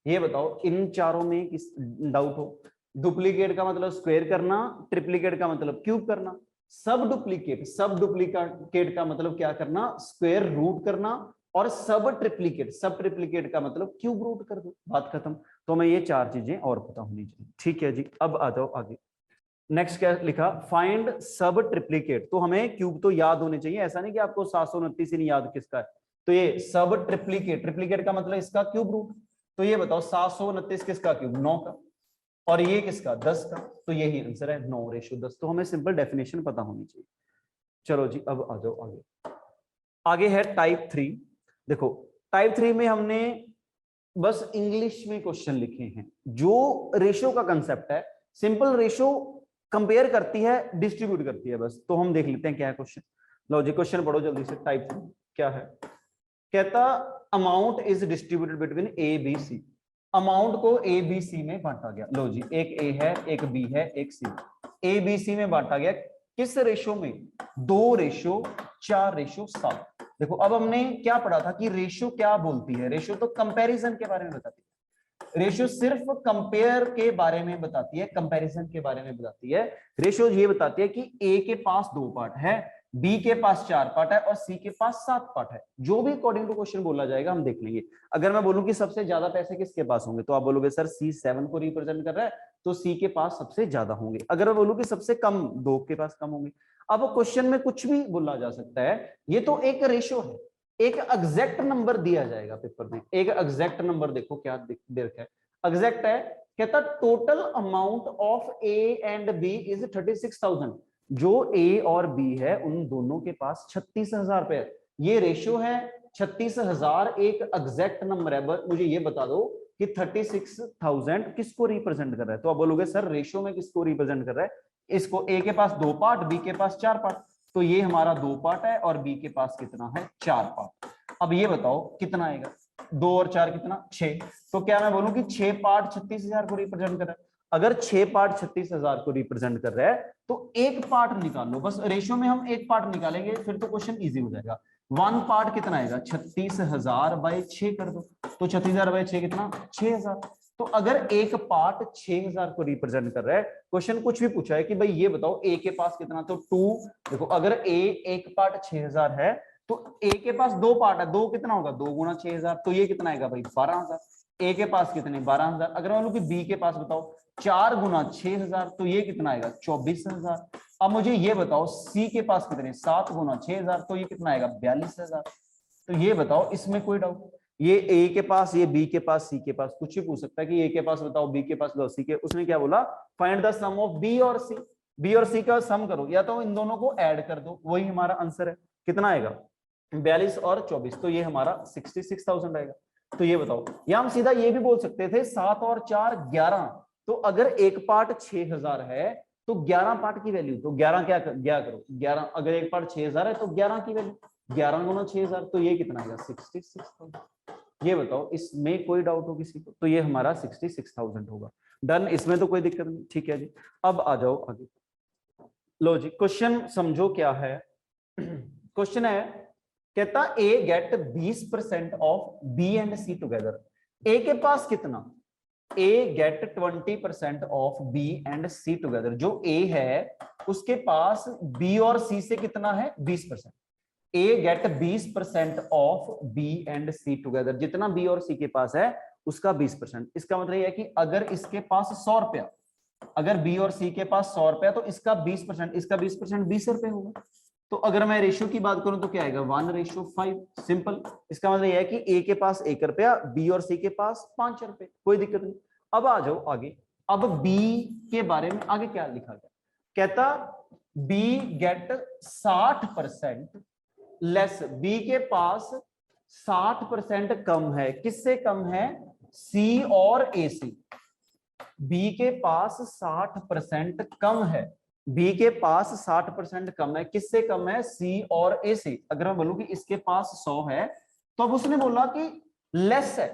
ये बताओ इन चारों में किस डाउट हो। डुप्लीकेट का मतलब स्क्वायर करना, ट्रिप्लीकेट का मतलब क्यूब करना, सब डुप्लीकेट का मतलब क्या करना, स्क्वायर रूट करना, और सब ट्रिप्लीकेट का मतलब क्यूब रूट कर दो, बात खत्म। तो हमें ये 4 चीजें और पता होनी चाहिए, ठीक है जी। अब आ जाओ आगे, नेक्स्ट क्या लिखा, फाइंड सब ट्रिप्लीकेट। तो हमें क्यूब तो याद होने चाहिए, ऐसा नहीं कि आपको 729 ही नहीं याद किसका है। तो ये सब ट्रिप्लीकेट का मतलब इसका क्यूब रूट। तो ये बताओ 729 किसका क्यूब, 9 का, और ये किसका 10 का। तो यही आंसर है 9/10। तो हमें सिंपल डेफिनेशन पता होनी चाहिए। चलो जी, अब आ जाओ आगे। आगे है टाइप 3। देखो टाइप 3 में हमने बस इंग्लिश में क्वेश्चन लिखे हैं। जो रेशो का कंसेप्ट है, सिंपल रेशो कंपेयर करती है, डिस्ट्रीब्यूट करती है बस। तो हम देख लेते हैं क्या है क्वेश्चन। लो जी क्वेश्चन पढ़ो जल्दी से। टाइप 3 क्या है, कहता amount is distributed between A, B, C। Amount को A, B, C में बांटा गया। लो जी, एक A है, एक B है, एक C। A, B, C में बांटा गया किस रेशो में, 2/4/7। देखो अब हमने क्या पढ़ा था कि रेशो क्या बोलती है, रेशो तो कंपैरिजन के बारे में बताती है। रेशियो सिर्फ कंपेयर के बारे में बताती है, कंपैरिजन के बारे में बताती है। रेशियो ये बताती है कि ए के पास 2 पार्ट है, बी के पास 4 पार्ट है और सी के पास 7 पार्ट है। जो भी अकॉर्डिंग टू क्वेश्चन बोला जाएगा हम देख लेंगे। अगर मैं बोलूं कि सबसे ज्यादा पैसे किसके पास होंगे तो आप बोलोगे सर सी 7 को रिप्रेजेंट कर रहा है तो सी के पास सबसे ज्यादा होंगे। अगर मैं बोलूं कि सबसे कम 2 के पास कम होंगे। अब क्वेश्चन में कुछ भी बोला जा सकता है, ये तो एक रेशियो है, एक एग्जैक्ट नंबर दिया जाएगा पेपर में। एक एग्जैक्ट नंबर देखो क्या दे रखा है, एग्जैक्ट है, कहता total amount of A and B is 36,000। जो ए और बी है उन दोनों के पास 36,000 रुपए। ये रेशियो है, 36,000 एक एग्जैक्ट नंबर है। बस मुझे ये बता दो कि 36,000 किसको रिप्रेजेंट कर रहा है। तो आप बोलोगे सर रेशियो में किसको रिप्रेजेंट कर रहा है, इसको। ए के पास 2 पार्ट, बी के पास 4 पार्ट, तो ये हमारा 2 पार्ट है और बी के पास कितना है 4 पार्ट। अब ये बताओ कितना आएगा, 2 और 4 कितना 6। तो क्या मैं बोलूं कि 6 पार्ट 36,000 को रिप्रेजेंट कर रहा है। अगर 6 पार्ट 36,000 को रिप्रेजेंट कर रहा है तो एक पार्ट निकाल लो। बस रेशियो में हम एक पार्ट निकालेंगे फिर तो क्वेश्चन इजी हो जाएगा। 1 पार्ट कितना आएगा, 36,000 बाय 6 कर दो, तो 36,000 बाय 6 कितना 6,000। तो अगर एक पार्ट 6,000 को रिप्रेजेंट कर रहा है, क्वेश्चन कुछ भी पूछा है कि भाई ये बताओ ए के पास कितना, तो 2। देखो अगर ए एक पार्ट 6,000 है तो ए के पास 2 पार्ट है, 2 कितना होगा 2 गुना 6,000, तो ये कितना आएगा भाई 12,000। ए के पास कितने 12,000। अगर मान लो कि बी के पास बताओ 4 गुना 6,000, तो ये कितना आएगा 24,000। अब मुझे ये बताओ सी के पास कितने 7 गुना 6,000, तो ये कितना आएगा 42,000। तो ये बताओ इसमें कोई डाउट, ये ए के पास, ये बी के पास, सी के पास, कुछ भी पूछ सकता है कि ए के पास बताओ, बी के पास बताओ, सी के। उसने क्या बोला, find the sum of B और सी। बी और सी का सम करो, या तो इन दोनों को ऐड कर दो, वही हमारा आंसर है। कितना आएगा 42 और 24, तो ये हमारा 66,000 आएगा। तो ये बताओ, या हम सीधा ये भी बोल सकते थे 7 और 4 11। तो अगर एक पार्ट 6,000 है तो 11 पार्ट की वैल्यू, तो 11 क्या करो 11, अगर एक पार्ट 6,000 है तो 11 की वैल्यू 11 गुना 6,000, तो ये कितना आएगा 66,000। ये बताओ इसमें कोई डाउट हो किसी को, तो ये हमारा 66,000 होगा। डन, इसमें तो कोई दिक्कत नहीं, ठीक है जी। अब आ जाओ आगे, लो जी क्वेश्चन समझो क्या है। क्वेश्चन है, कहता A get 20% of B and C together. A के पास कितना, A get 20% of B and C together. जो ए है उसके पास बी और सी से कितना है 20%। A get 20% of B and C together, जितना बी और सी के पास है उसका 20%। इसका मतलब यह है कि अगर इसके पास 100 रुपया, अगर बी और सी के पास 100 रुपया, तो इसका 20%, इसका 20% 20 रुपए होगा। तो अगर मैं रेशियो की बात करूं तो क्या आएगा 1:5, सिंपल। इसका मतलब यह है कि ए के पास 1 रुपया, बी और सी के पास 5 रुपए, कोई दिक्कत नहीं। अब आ जाओ आगे, अब बी के बारे में आगे क्या लिखा गया, कहता बी गेट 60% लेस। बी के पास 60% कम है, किससे कम है, सी और ए से। बी के पास 60% कम है, बी के पास 60% कम है, किससे कम है, सी और ए से। अगर मैं बोलूं कि इसके पास 100 है तो अब उसने बोला कि लेस है।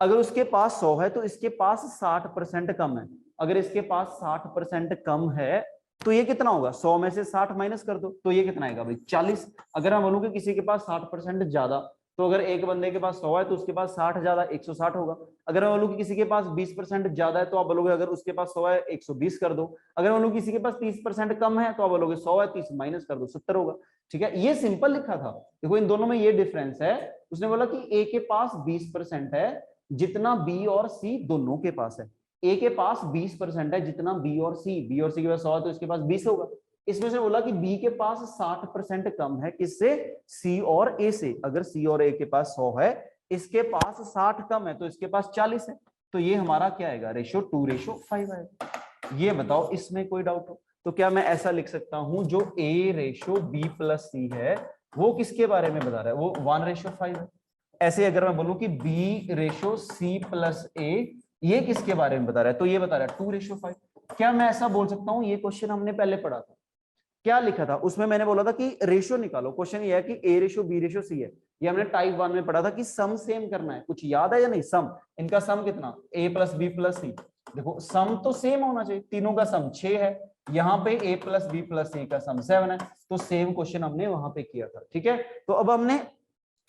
अगर उसके पास 100 है तो इसके पास 60% कम है। अगर इसके पास 60% कम है तो ये कितना होगा, 100 में से 60 माइनस कर दो, तो ये कितना आएगा भाई 40। अगर मैं बोलूं कि किसी के पास 60% ज्यादा, तो अगर एक बंदे के पास 100 है तो उसके पास 60 ज्यादा 160 होगा। अगर मैं बोलूं कि किसी के पास 20% ज्यादा है तो आप बोलोगे अगर उसके पास 100 है 120 कर दो। अगर मैं बोलूं किसी के पास 30% कम है तो आप बोलोगे 100 है 30 माइनस कर दो 70 होगा। ठीक है, ये सिंपल लिखा था। देखो इन दोनों में ये डिफरेंस है। उसने बोला कि ए के पास 20% है जितना बी और सी दोनों के पास है। ए के पास 20% है जितना बी और सी के पास 100 है तो इसके पास 20 होगा। इसमें से बोला कि बी के पास 60% कम है, किससे, सी और ए से। अगर सी और ए के पास 100 है, इसके पास 60 कम है तो इसके पास 40 है। तो ये हमारा क्या आएगा, रेशियो 2:5 आएगा। ये बताओ इसमें कोई डाउट हो तो क्या मैं ऐसा लिख सकता हूं, जो ए रेशियो बी प्लस सी है वो किसके बारे में बता रहा है, वो 1:5 है। ऐसे अगर मैं बोलूं कि बी रेशियो सी प्लस ए, ये किसके बारे में बता रहा है, तो ये बता रहा है 2:5। क्या मैं ऐसा बोल सकता हूं, ये क्वेश्चन हमने पहले पढ़ा था, क्या लिखा था उसमें, मैंने बोला था कि रेशियो निकालो। क्वेश्चन ये है कि A ratio B ratio C है। ये हमने टाइप 1 में पढ़ा था कि सम सेम करना है। कुछ याद है या नहीं, सम, इनका सम कितना, ए प्लस बी प्लस सी। देखो सम तो सेम होना चाहिए, तीनों का सम 6 है, यहाँ पे ए प्लस बी प्लस सी का सम 7 है, तो सेम क्वेश्चन हमने वहां पे किया था। ठीक है, तो अब हमने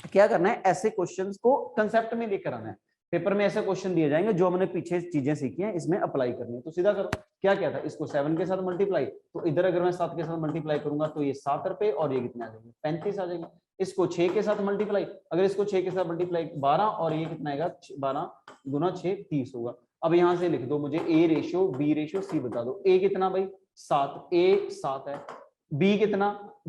क्या करना है, ऐसे क्वेश्चंस को कंसेप्ट में लेकर आना है। पेपर में ऐसे क्वेश्चन दिए जाएंगे जो हमने पीछे चीजें सीखी हैं इसमें अप्लाई करनी है। तो सीधा करो, क्या क्या था, इसको 7 के साथ मल्टीप्लाई, तो इधर अगर मैं 7 के साथ मल्टीप्लाई करूंगा तो ये 7 रुपए और ये कितने आ जाएंगे 35 आ जाएंगे। इसको 6 के साथ मल्टीप्लाई, अगर इसको 6 के साथ मल्टीप्लाई 12 और ये कितना आएगा 12 गुना 6 30 होगा। अब यहां से लिख दो मुझे A ratio B ratio C बता दो। ए कितना भाई 7, ए 7 है, बी कितना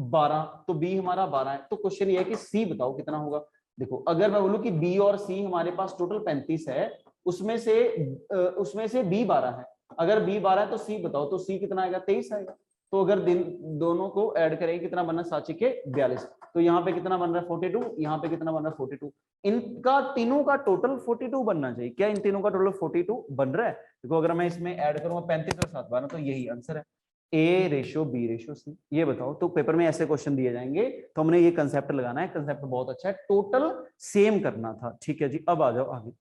12, तो बी हमारा 12 है। तो क्वेश्चन ये है कि सी बताओ कितना होगा। देखो अगर मैं बोलूं कि बी और सी हमारे पास टोटल 35 है, उसमें से बी 12 है, अगर बी 12 है तो सी बताओ, तो सी कितना आएगा 23 आएगा। तो अगर दोनों को ऐड करेंगे कितना बनना 7 के 42, तो यहाँ पे कितना बन रहा है 42, यहाँ पे कितना बन रहा है 42, इनका तीनों का टोटल 42 बनना चाहिए। क्या इन तीनों का टोटल 42 बन रहा है? देखो अगर मैं इसमें ऐड करूंगा 35 और 7 12, तो यही आंसर है, A ratio B ratio C. ये बताओ, तो पेपर में ऐसे क्वेश्चन दिए जाएंगे तो हमने ये कंसेप्ट लगाना है। कंसेप्ट बहुत अच्छा है, टोटल सेम करना था। ठीक है जी, अब आ जाओ आगे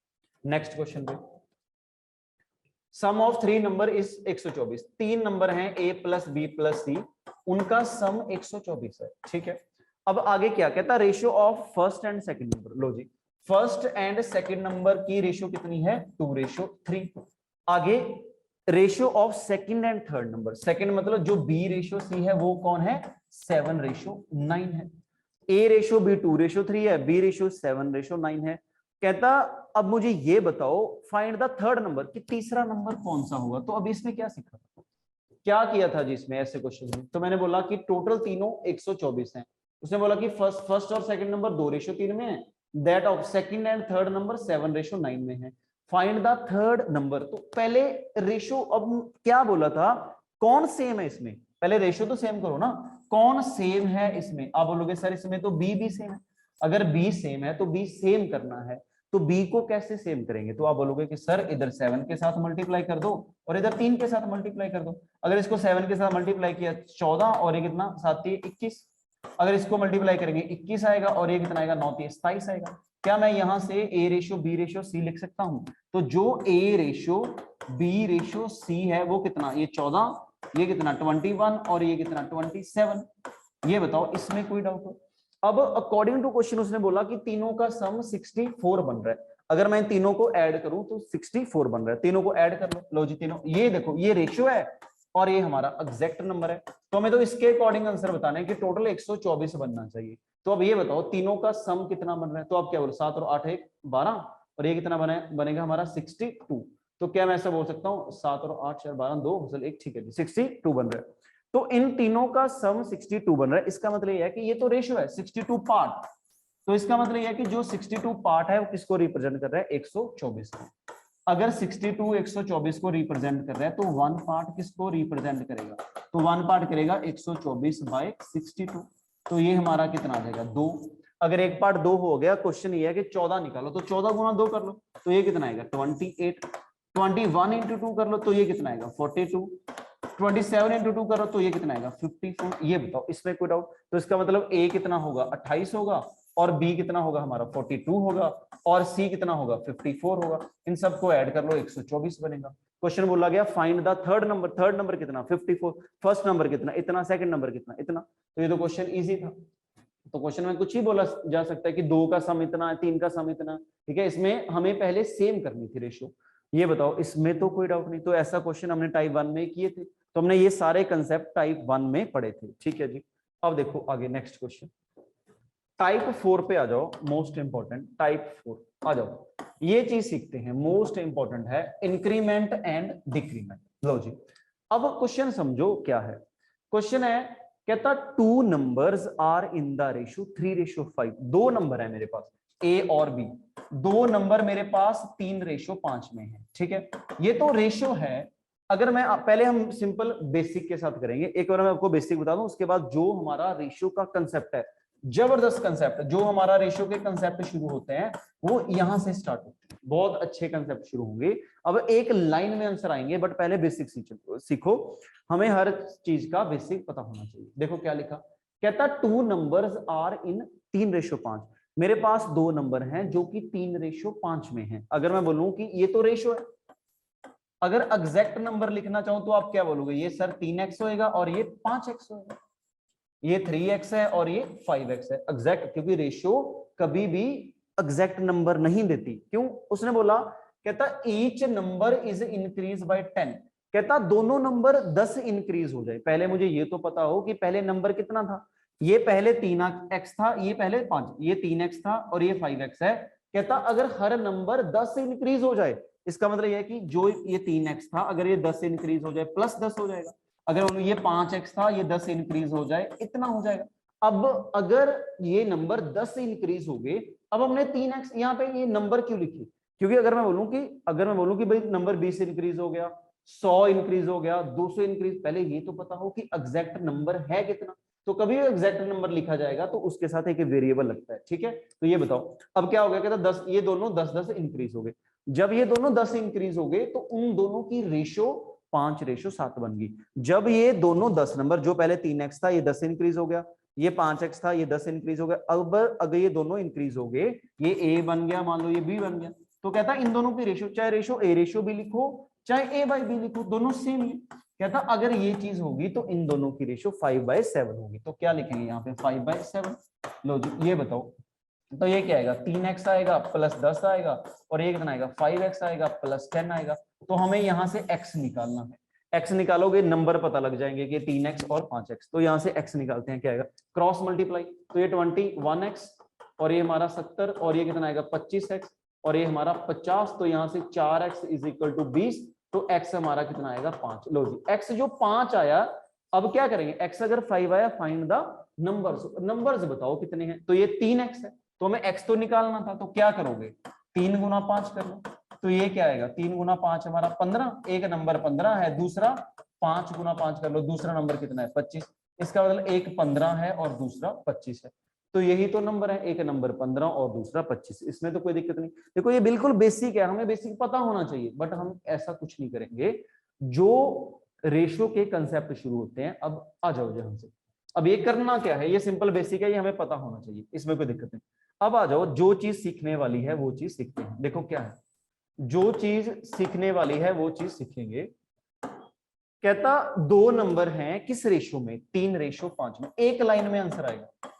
नेक्स्ट क्वेश्चन पे। सम ऑफ 3 नंबर इज 124। 3 नंबर हैं ए प्लस बी प्लस सी, उनका सम 124 है। ठीक है, अब आगे क्या कहता है, ratio of first and second number. लो जी, फर्स्ट एंड सेकंड नंबर की रेशियो कितनी है 2:3। आगे ratio of second and third number, second मतलब जो बी रेशियो सी है वो कौन है 7:9 है। ए रेशियो बी 2:3 है, बी रेशियो 7:9 है। कहता अब मुझे ये बताओ फाइंड द थर्ड नंबर, कि तीसरा नंबर कौन सा होगा। तो अब इसमें क्या सीखा, क्या किया था जिसमें ऐसे क्वेश्चन में, तो मैंने बोला कि टोटल तीनों 124 हैं। उसने बोला कि फर्स्ट और सेकंड नंबर 2:3 में है, that of second and third number 7:9 में है। फाइंड द थर्ड नंबर, तो पहले रेशियो, अब क्या बोला था कौन सेम है इसमें, पहले रेशियो तो सेम करो ना, कौन सेम है इसमें। आप बोलोगे सर इसमें तो बी भी सेम है, अगर बी सेम है तो बी सेम करना है, तो बी को कैसे सेम करेंगे। तो आप बोलोगे कि सर इधर 7 के साथ मल्टीप्लाई कर दो और इधर 3 के साथ मल्टीप्लाई कर दो। अगर इसको 7 के साथ मल्टीप्लाई किया 14 और ये कितना 7 21, अगर इसको मल्टीप्लाई करेंगे 21 आएगा और ये कितना आएगा 9 27 आएगा। क्या मैं यहां से A ratio B ratio C लिख सकता हूं? तो जो A ratio B ratio C है वो कितना, ये 14, ये कितना 21 और ये कितना 27। ये बताओ इसमें कोई डाउट हो? अब अकॉर्डिंग टू क्वेश्चन उसने बोला कि तीनों का सम 64 बन रहा है। अगर मैं तीनों को ऐड करूं तो 64 बन रहा है, तीनों को ऐड कर लो। लो जी तीनों, ये देखो ये रेशियो है और ये हमारा एग्जैक्ट नंबर है, तो हमें तो इसके अकॉर्डिंग आंसर बताना है कि टोटल 124 बनना चाहिए। तो अब ये बताओ तीनों का सम कितना बन रहा है। तो आप क्या बोलो 7 और 8 1 12 और ये कितना बनेगा हमारा 62। तो क्या मैं ऐसा बोल सकता हूँ 7 और 8 4 12 2 1, ठीक है जी 62 बन रहा है। तो इन तीनों का सम 62 बन रहा है। इसका मतलब यह है कि ये तो रेशियो है 62 पार्ट, तो इसका मतलब यह है कि जो 62 पार्ट है वो किसको रिप्रेजेंट कर रहा है 124 को। अगर 62 124 को रिप्रेजेंट कर रहा है तो 1 पार्ट किसको रिप्रेजेंट करेगा, तो 1 पार्ट करेगा 124/62। तो ये हमारा कितना आ जाएगा 2। अगर एक पार्ट 2 हो गया, क्वेश्चन ये है कि 14 निकालो, तो 14 गुना 2 कर लो तो ये कितना आएगा 28। 21 इंटू 2 कर लो तो ये कितना आएगा 42। 27 इंटू 2 करो तो ये कितना आएगा 54। ये बताओ इसमें कोई डाउट? तो इसका मतलब ए कितना होगा 28 होगा और बी कितना होगा हमारा 42 होगा और सी कितना होगा 54 होगा। इन सबको ऐड कर लो 124 बनेगा। क्वेश्चन बोला गया find the third number, third number कितना 54, फर्स्ट नंबर कितना इतना, सेकंड नंबर कितना इतना। तो ये तो क्वेश्चन इजी था। तो क्वेश्चन में कुछ ही बोला जा सकता है कि 2 का सम इतना है, 3 का सम इतना, ठीक है। इसमें हमें पहले सेम करनी थी रेशियो। ये बताओ इसमें तो कोई डाउट नहीं। तो ऐसा क्वेश्चन हमने टाइप 1 में किए थे, तो हमने ये सारे कंसेप्ट टाइप 1 में पढ़े थे, ठीक है जी। अब देखो आगे नेक्स्ट क्वेश्चन टाइप 4 पे आ जाओ, मोस्ट इंपॉर्टेंट टाइप 4 आ जाओ। ये चीज सीखते हैं, मोस्ट इंपॉर्टेंट है इंक्रीमेंट एंड डिक्रीमेंट। लो जी अब क्वेश्चन समझो क्या है। क्वेश्चन है कहता 2 numbers are in the ratio 3:5। 2 number है मेरे पास ए और बी, 2 नंबर मेरे पास 3:5 में है, ठीक है। ये तो रेशियो है। अगर मैं पहले हम सिंपल बेसिक के साथ करेंगे, एक बार मैं आपको बेसिक बता दूं, उसके बाद जो हमारा रेशियो का कंसेप्ट है, जबरदस्त कंसेप्ट, जो हमारा रेशियो के कंसेप्ट शुरू होते हैं वो यहां से स्टार्ट होते हैं, बहुत अच्छे कंसेप्ट शुरू होंगे। अब एक लाइन में आंसर आएंगे, बट पहले बेसिक सीखो। हमें हर चीज का बेसिक पता होना चाहिए। देखो क्या लिखा, कहता 2 नंबर्स आर इन 3:5। मेरे पास 2 नंबर हैं जो कि 3:5 में हैं। अगर मैं बोलूं कि ये तो रेशियो है, अगर एग्जैक्ट नंबर लिखना चाहूं तो आप क्या बोलोगे, ये सर 3x होएगा और ये 5x होएगा, ये 3x है और ये 5x है, एग्जैक्ट, क्योंकि रेशियो कभी भी एग्जैक्ट नंबर नहीं देती। क्यों? उसने बोला, कहता each number is increase by 10, कहता दोनों नंबर 10 इंक्रीज हो जाए। पहले मुझे ये तो पता हो कि पहले नंबर कितना था, ये पहले 3x था, ये पहले 5, ये 3x था और ये 5x है। कहता अगर हर नंबर 10 से इंक्रीज हो जाए, इसका मतलब यह है कि जो ये 3x था अगर ये 10 से इंक्रीज हो जाए प्लस 10 हो जाएगा, अगर ये 5x था ये 10 से इंक्रीज हो जाए इतना हो जाएगा। अब अगर ये नंबर 10 से इंक्रीज हो गए, अब हमने 3x यहाँ पे ये नंबर क्यों लिखी, क्योंकि अगर मैं बोलूं कि भाई नंबर 20 इंक्रीज हो गया, 100 इंक्रीज हो गया, 200 इंक्रीज, पहले ये तो पता हो कि एग्जैक्ट नंबर है कितना। तो कभी भी एग्जैक्ट नंबर लिखा जाएगा तो उसके साथ एक वेरिएबल लगता है, ठीक है। तो ये बताओ अब क्या हो गया, कहता 10, ये दोनों 10-10 इंक्रीज हो गए। जब ये दोनों 10 इंक्रीज हो गए तो उन दोनों की रेशो 5:7 बन गई। जब ये दोनों 10 नंबर, जो पहले 3x था ये 10 इंक्रीज हो गया, ये 5x था ये 10 इंक्रीज हो गया, अब अगर ये दोनों इंक्रीज हो गए, ये a बन गया, मान लो ये b बन गया, तो कहता इन दोनों की रेशो, चाहे रेशो a रेशो b लिखो चाहे a/b लिखो, दोनों सेम है। कहता अगर ये चीज होगी तो इन दोनों की रेशो 5/7 होगी। तो क्या लिखेंगे यहाँ पे 5/7। लो जी ये बताओ, तो ये क्या आएगा, 3x आएगा प्लस 10 आएगा और ये कितना आएगा 5x आएगा प्लस 10 आएगा। तो हमें यहाँ से x निकालना है। x निकालोगे नंबर पता लग जाएंगे कि 3x और 5x, तो यहाँ से x निकालते हैं, क्या आएगा क्रॉस मल्टीप्लाई, तो ये 21x और ये हमारा 70 और ये कितना आएगा 25x और ये हमारा 50, तो यहाँ से 4x इज इक्वल टू 20, तो x हमारा कितना आएगा 5। लो जी x जो 5 आया, अब क्या करेंगे, x अगर 5 आया फाइंड द नंबर्स बताओ कितने हैं, तो ये 3x है, तो हमें x तो निकालना था, तो क्या करोगे 3 गुना 5 कर लो, तो ये क्या आएगा 3 गुना 5 हमारा 15, एक नंबर 15 है, दूसरा 5 गुना 5 कर लो, दूसरा नंबर कितना है 25, इसका मतलब एक 15 है और दूसरा 25 है, तो यही तो नंबर है, एक नंबर 15 और दूसरा 25, इसमें तो कोई दिक्कत नहीं। देखो ये बिल्कुल बेसिक है, हमें बेसिक पता होना चाहिए, बट हम ऐसा कुछ नहीं करेंगे जो रेशियो के कंसेप्ट शुरू होते हैं। अब आ जाओ ध्यान से, अब ये करना क्या है, ये सिंपल बेसिक है, ये हमें पता होना चाहिए, इसमें कोई दिक्कत नहीं। अब आ जाओ, जो चीज सीखने वाली है वो चीज सीखते हैं। देखो क्या है, जो चीज सीखने वाली है वो चीज सीखेंगे। कहता दो नंबर हैं किस रेशो में, 3:5 में, एक लाइन में आंसर आएगा,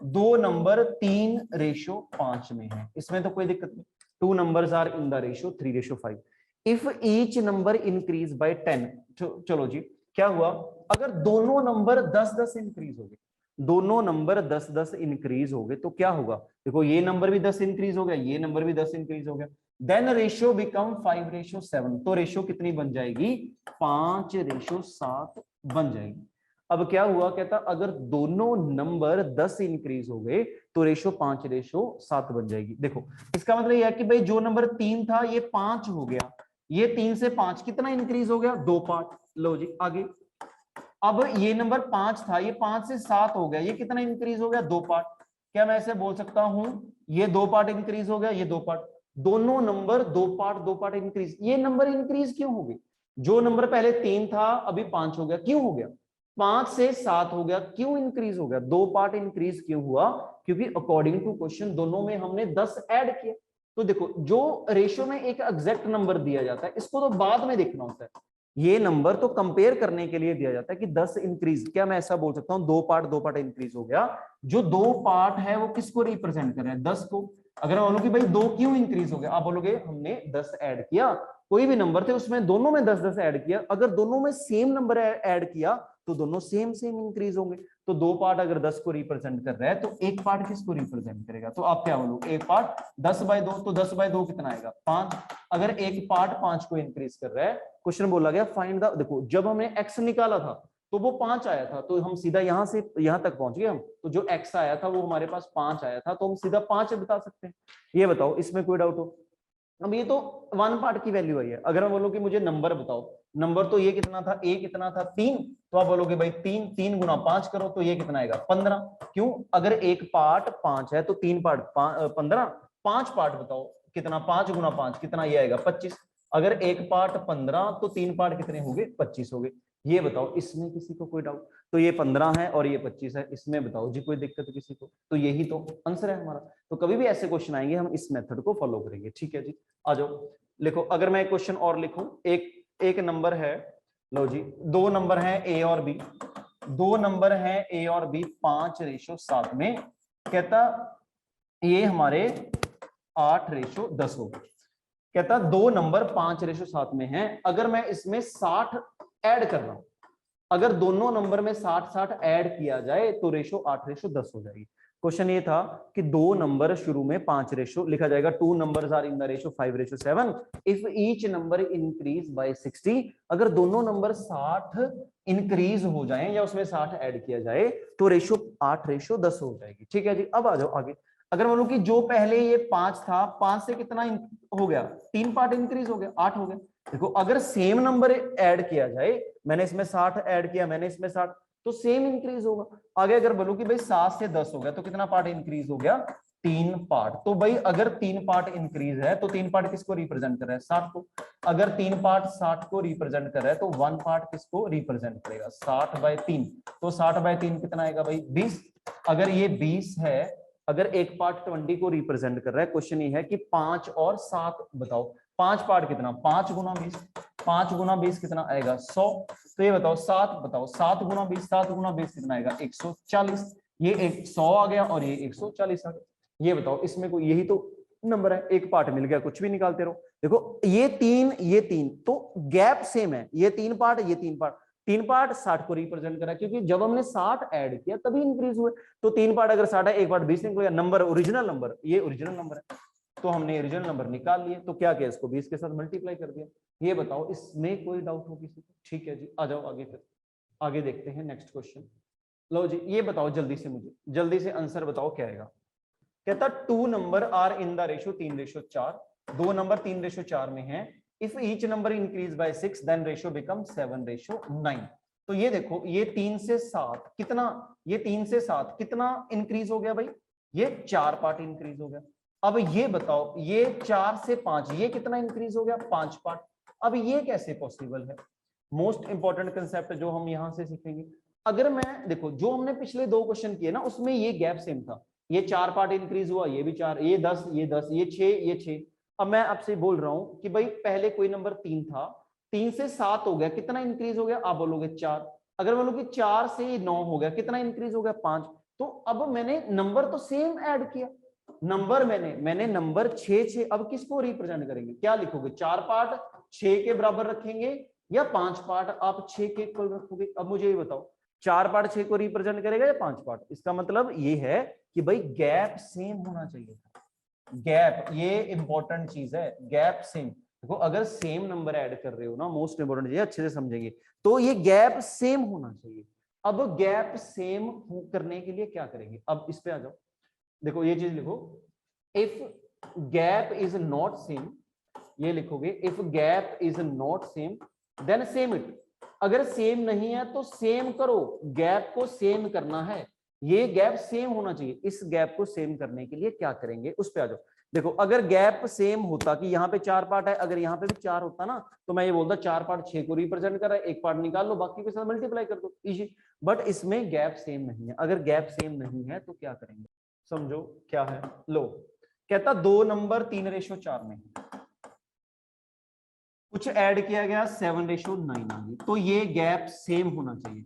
दो नंबर 3:5 में है, इसमें तो कोई दिक्कत नहीं। Two numbers are in the ratio 3:5 if each number increase by 10। चलो जी क्या हुआ, अगर दोनों नंबर 10-10 इंक्रीज हो गए, दोनों नंबर 10-10 इंक्रीज हो गए तो क्या होगा, देखो ये नंबर भी 10 इंक्रीज हो गया, ये नंबर भी 10 इंक्रीज हो गया, देन रेशियो बिकम 5:7, तो रेशियो कितनी बन जाएगी 5:7 बन जाएगी। अब क्या हुआ, कहता अगर दोनों नंबर 10 इंक्रीज हो गए तो रेशो 5:7 बन जाएगी। देखो इसका मतलब यह है कि भाई जो नंबर 3 था ये 5 हो गया, ये 3 से 5 कितना इंक्रीज हो गया 2 पार्ट। लो जी आगे, अब ये नंबर 5 था, ये 5 से 7 हो गया, ये कितना इंक्रीज हो गया 2 पार्ट। क्या मैं ऐसे बोल सकता हूं ये 2 पार्ट इंक्रीज हो गया, ये 2 पार्ट, दोनों नंबर 2 पार्ट इंक्रीज। ये नंबर इंक्रीज क्यों हो गए, जो नंबर पहले 3 था अभी 5 हो गया, क्यों हो गया 5 से 7 हो गया, क्यों इंक्रीज हो गया 2 पार्ट इंक्रीज क्यों हुआ, क्योंकि अकॉर्डिंग टू क्वेश्चन दोनों में हमने 10 ऐड किया। तो देखो जो रेशियो में एक एग्जैक्ट नंबर दिया जाता है इसको तो बाद में देखना होता है, ये नंबर तो कंपेयर करने के लिए दिया जाता है कि 10 इंक्रीज, क्या मैं ऐसा बोल सकता हूं 2 पार्ट इंक्रीज हो गया, जो 2 पार्ट है वो किसको रिप्रेजेंट कर रहे हैं 10 को। अगर मैं बोलूं कि भाई 2 क्यों इंक्रीज हो गया, आप बोलोगे हमने 10 ऐड किया, कोई भी नंबर थे उसमें दोनों में 10-10 ऐड किया, अगर दोनों में सेम नंबर ऐड किया तो दोनों सेम इंक्रीज होंगे। तो 2 पार्ट अगर 10 को रिप्रेजेंट कर रहा है तो एक पार्ट किसको रिप्रेजेंट करेगा, तो आप क्या बोलोगे एक पार्ट 10/2, तो 10/2 कितना आएगा 5। अगर एक पार्ट 5 को इंक्रीज कर रहा है, क्वेश्चन बोला गया फाइंड द, देखो जब हमने x निकाला था तो वो 5 आया था, तो हम सीधा यहां से यहां तक पहुंच गए हम, तो जो x आया था वो हमारे पास 5 आया था, तो हम सीधा 5 बता सकते हैं। ये बताओ इसमें कोई डाउट हो। अब ये तो 1 पार्ट की वैल्यू आई है, अगर मैं बोलूं कि मुझे नंबर बताओ, नंबर तो ये कितना था, a कितना था 3, तो आप बोलोगे भाई 3 गुना 5 करो तो ये कितना आएगा 15। क्यों, अगर एक पार्ट 5 है तो 3 पार्ट 15, 5 पार्ट बताओ कितना, 5 गुना 5 कितना, ये आएगा 25। अगर एक पार्ट 15 तो 3 पार्ट कितने हो गए 25 हो गए। ये बताओ इसमें किसी को कोई डाउट, तो ये 15 है और ये 25 है, इसमें बताओ जी कोई दिक्कत किसी को, तो यही तो आंसर है हमारा। तो कभी भी ऐसे क्वेश्चन आएंगे हम इस मेथड को फॉलो करेंगे, ठीक है जी। आ जाओ लिखो, अगर मैं एक क्वेश्चन और लिखूं, एक नंबर है, लो जी 2 नंबर है ए और बी, 2 नंबर है ए और बी 5:7 में, कहता ये हमारे 8:10 होगा। कहता 2 नंबर 5:7 में है, अगर मैं इसमें 60 ऐड कर रहा हूं, अगर दोनों नंबर में 60-60 ऐड किया जाए तो रेशो 8:10 हो जाएगी। क्वेश्चन ये था कि दो नंबर शुरू में 5 रेशो लिखा जाएगा, 2 numbers are in the ratio 5:7 if each number increase by 60, अगर दोनों नंबर 60 इंक्रीज हो जाएं या उसमें 60 ऐड किया जाए तो रेशो 8:10 हो जाएगी। ठीक है जी, अब आ जाओ आगे। अगर मानो कि जो पहले ये 5 था, 5 से कितना हो गया, 3 पार्ट इंक्रीज हो गया, 8 हो गया। देखो अगर सेम नंबर ऐड किया जाए, मैंने इसमें 60 ऐड किया, मैंने इसमें 60, तो सेम इंक्रीज होगा। आगे अगर बोलूं कि भाई 7 से 10 हो गया तो कितना पार्ट इंक्रीज हो गया, 3 पार्ट। तो भाई अगर 3 पार्ट इंक्रीज है तो 3 पार्ट किसको रिप्रेजेंट कर रहा है, 60 को। अगर 3 पार्ट 60 को रिप्रेजेंट कर रहा है तो 1 पार्ट किसको रिप्रेजेंट करेगा, 60/3। तो 60/3 कितना आएगा भाई, 20। अगर ये 20 है, अगर एक पार्ट 20 को रिप्रेजेंट कर रहा है, क्वेश्चन ये है कि 5 और 7 बताओ, 5 पार्ट कितना, 5 गुना 20, 5 गुना 20 कितना आएगा, 100। तो ये बताओ 7, बताओ 7 गुना 20, 7 गुना 20 कितना आएगा, 140। ये 100 आ गया और ये 140 आ गया। ये बताओ इसमें कोई, यही तो नंबर है, एक पार्ट मिल गया, कुछ भी निकालते रहो। देखो ये 3 तो गैप सेम है, ये 3 पार्ट, ये 3 पार्ट, 3 पार्ट 60 को रिप्रेजेंट करा, क्योंकि जब हमने 60 ऐड किया तभी इंक्रीज हुए। तो 3 पार्ट अगर 60 है, एक पार्ट 20 निकल गया, नंबर ओरिजिनल नंबर, ये ओरिजिनल नंबर है, तो हमने ओरिजिनल नंबर निकाल लिए। तो क्या किया, इसको 20 के साथ मल्टीप्लाई कर दिया। ये बताओ इसमें कोई डाउट हो किसी को? ठीक है जी, आ जाओ आगे, फिर आगे देखते हैं नेक्स्ट क्वेश्चन। लो जी, ये बताओ जल्दी से, मुझे जल्दी से आंसर बताओ क्या आएगा। कहता 2 number are in the ratio 3:4, 2 number 3:4 में है, if each number increase by 6 then ratio become 7:9। तो ये देखो, ये 3 से 7 कितना, ये 3 से 7 कितना इंक्रीज हो गया भाई, ये 4 पार्ट इंक्रीज हो गया। अब ये बताओ, ये 4 से 5 ये कितना इंक्रीज हो गया, 5 पार्ट। अब ये कैसे पॉसिबल है, मोस्ट इंपॉर्टेंट कंसेप्ट जो हम यहां से सीखेंगे। अगर मैं देखो, जो हमने पिछले 2 क्वेश्चन किए ना, उसमें ये गैप सेम था, ये 4 पार्ट इंक्रीज हुआ, ये भी 4, ये 10, ये 10, ये 6, ये 6। अब मैं आपसे बोल रहा हूं कि भाई पहले कोई नंबर 3 था, 3 से 7 हो गया, कितना इंक्रीज हो गया, आप बोलोगे 4। अगर बोलो कि 4 से 9 हो गया, कितना इंक्रीज हो गया, 5। तो अब मैंने नंबर तो सेम ऐड किया, नंबर मैंने नंबर 6, अब किसको रिप्रेजेंट करेंगे, क्या लिखोगे, 4 पार्ट 6 के बराबर रखेंगे या 5 पार्ट आप 6 के इक्वल रखोगे। अब मुझे ये बताओ, 4 पार्ट 6 को रिप्रेजेंट करेगा या 5 पार्ट। इसका मतलब ये है कि भाई गैप सेम होना चाहिए। गैप, ये इंपॉर्टेंट चीज है, गैप सेम। देखो अगर सेम नंबर ऐड कर रहे हो ना, मोस्ट इंपॉर्टेंट चीज, अच्छे से समझेंगे, तो ये गैप सेम होना चाहिए। अब गैप सेम करने के लिए क्या करेंगे, अब इस पे आ जाओ। देखो ये चीज लिखो, if gap is not same, ये लिखोगे, if gap is not same then same it. अगर सेम नहीं है तो सेम करो, गैप को सेम करना है, ये गैप सेम होना चाहिए। इस गैप को सेम करने के लिए क्या करेंगे, उस पे आ जाओ। देखो अगर गैप सेम होता कि यहाँ पे 4 पार्ट है, अगर यहाँ पे भी 4 होता ना, तो मैं ये बोलता 4 पार्ट 6 को रिप्रेजेंट कर रहा है, एक पार्ट निकाल लो, बाकी के साथ मल्टीप्लाई कर दो, इजी। बट इसमें गैप सेम नहीं है। अगर गैप सेम नहीं है तो क्या करेंगे, समझो क्या है। लो, कहता 2 नंबर 3:4 में कुछ ऐड किया गया, 7:9 आ गई, तो ये गैप सेम होना चाहिए।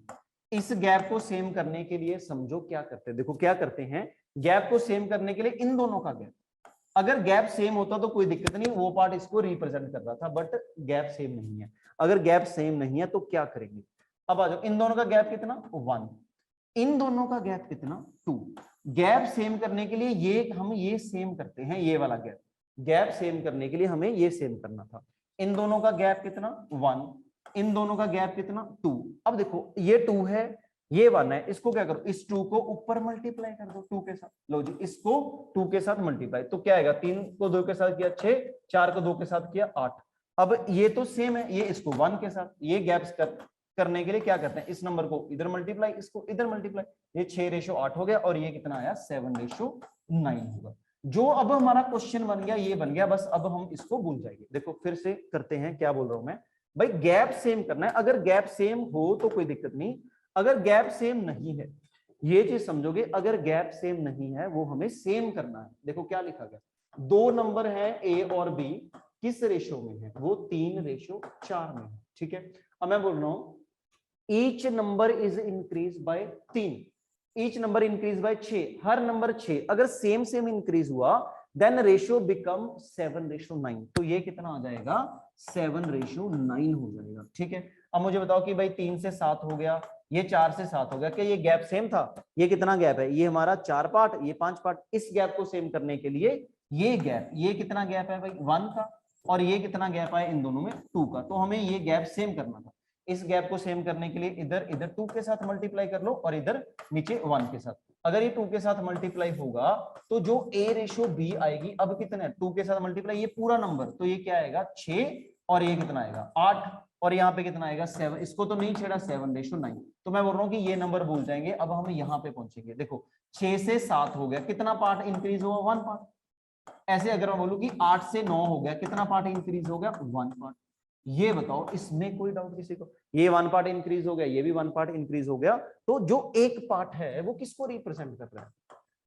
इस गैप को सेम करने के लिए समझो क्या करते हैं, देखो क्या करते हैं, गैप को सेम करने के लिए इन दोनों का गैप, अगर गैप सेम होता तो कोई दिक्कत नहीं, वो पार्ट इसको रिप्रेजेंट कर रहा था, बट गैप सेम नहीं है। अगर गैप सेम नहीं है तो क्या करेंगे, अब आ जाओ, इन दोनों का गैप कितना, 1, इन दोनों का गैप कितना, 2। गैप सेम करने के लिए ये हम ये सेम करते हैं, ये वाला गैप, गैप सेम करने के लिए हमें ये सेम करना था। इन दोनों का गैप कितना, 1, इन दोनों का गैप कितना, 2। अब देखो ये 2 है, ये 1 है, इसको क्या करो, इस 2 को ऊपर मल्टीप्लाई कर दो 2 के साथ। लो जी, इसको 2 के साथ मल्टीप्लाई, तो क्या आएगा, 3 को 2 के साथ किया 6, 4 को 2 के साथ किया 8। अब ये तो सेम है, ये इसको 1 के साथ, ये गैप्स करने के लिए क्या करते हैं, इस नंबर को इधर मल्टीप्लाई, इसको इधर मल्टीप्लाई, ये 6:8 हो गया, और ये कितना आया, 7:9 होगा। जो अब हमारा क्वेश्चन बन गया, ये बन गया, बस अब हम इसको भूल जाएंगे। देखो फिर से करते हैं, क्या बोल रहा हूं मैं भाई, गैप सेम करना है। अगर गैप सेम हो तो कोई दिक्कत नहीं, अगर गैप सेम नहीं है, ये चीज समझोगे, अगर गैप सेम नहीं है वो हमें सेम करना है। देखो क्या लिखा गया, 2 नंबर है ए और बी, किस रेशो में है, वो 3:4 में है। ठीक है, अब मैं बोल रहा हूं each number is increase by 3, each number increase by 6, her number 6। अगर सेम सेम इंक्रीज हुआ देन रेशियो बिकम 7:9। तो ये कितना आ जाएगा 7:9 हो जाएगा। ठीक है, अब मुझे बताओ कि भाई 3 से 7 हो गया, ये 4 से 7 हो गया, क्या ये गैप सेम था? ये कितना गैप है? ये हमारा 4 पार्ट, ये 5 पार्ट। इस गैप को सेम करने के लिए ये गैप, ये कितना गैप है भाई 1 का, और ये कितना गैप है इन दोनों में 2 का। तो हमें ये गैप सेम करना था। इस गैप को सेम करने के लिए इधर इधर 2 के साथ मल्टीप्लाई कर लो और इधर नीचे 1 के साथ। अगर ये 2 के साथ मल्टीप्लाई होगा तो जो a रेशियो b आएगी, अब कितने 2 के साथ मल्टीप्लाई, ये पूरा नंबर, तो ये क्या आएगा 6, और ये कितना आएगा 8, और यहाँ पे कितना आएगा 7। इसको तो नहीं छेड़ा, 7:9। तो मैं बोल रहा हूँ कि ये नंबर भूल जाएंगे। अब हम यहाँ पे पहुंचेंगे, देखो 6 से 7 हो गया, कितना पार्ट इंक्रीज हुआ 1 पार्ट। ऐसे अगर मैं बोलूँ कि 8 से 9 हो गया, कितना पार्ट इंक्रीज हो गया 1 पार्ट। ये बताओ, इसमें कोई डाउट किसी को? ये 1 पार्ट इंक्रीज हो गया, ये भी 1 पार्ट इंक्रीज हो गया। तो जो एक पार्ट है वो किसको रिप्रेजेंट कर रहा है?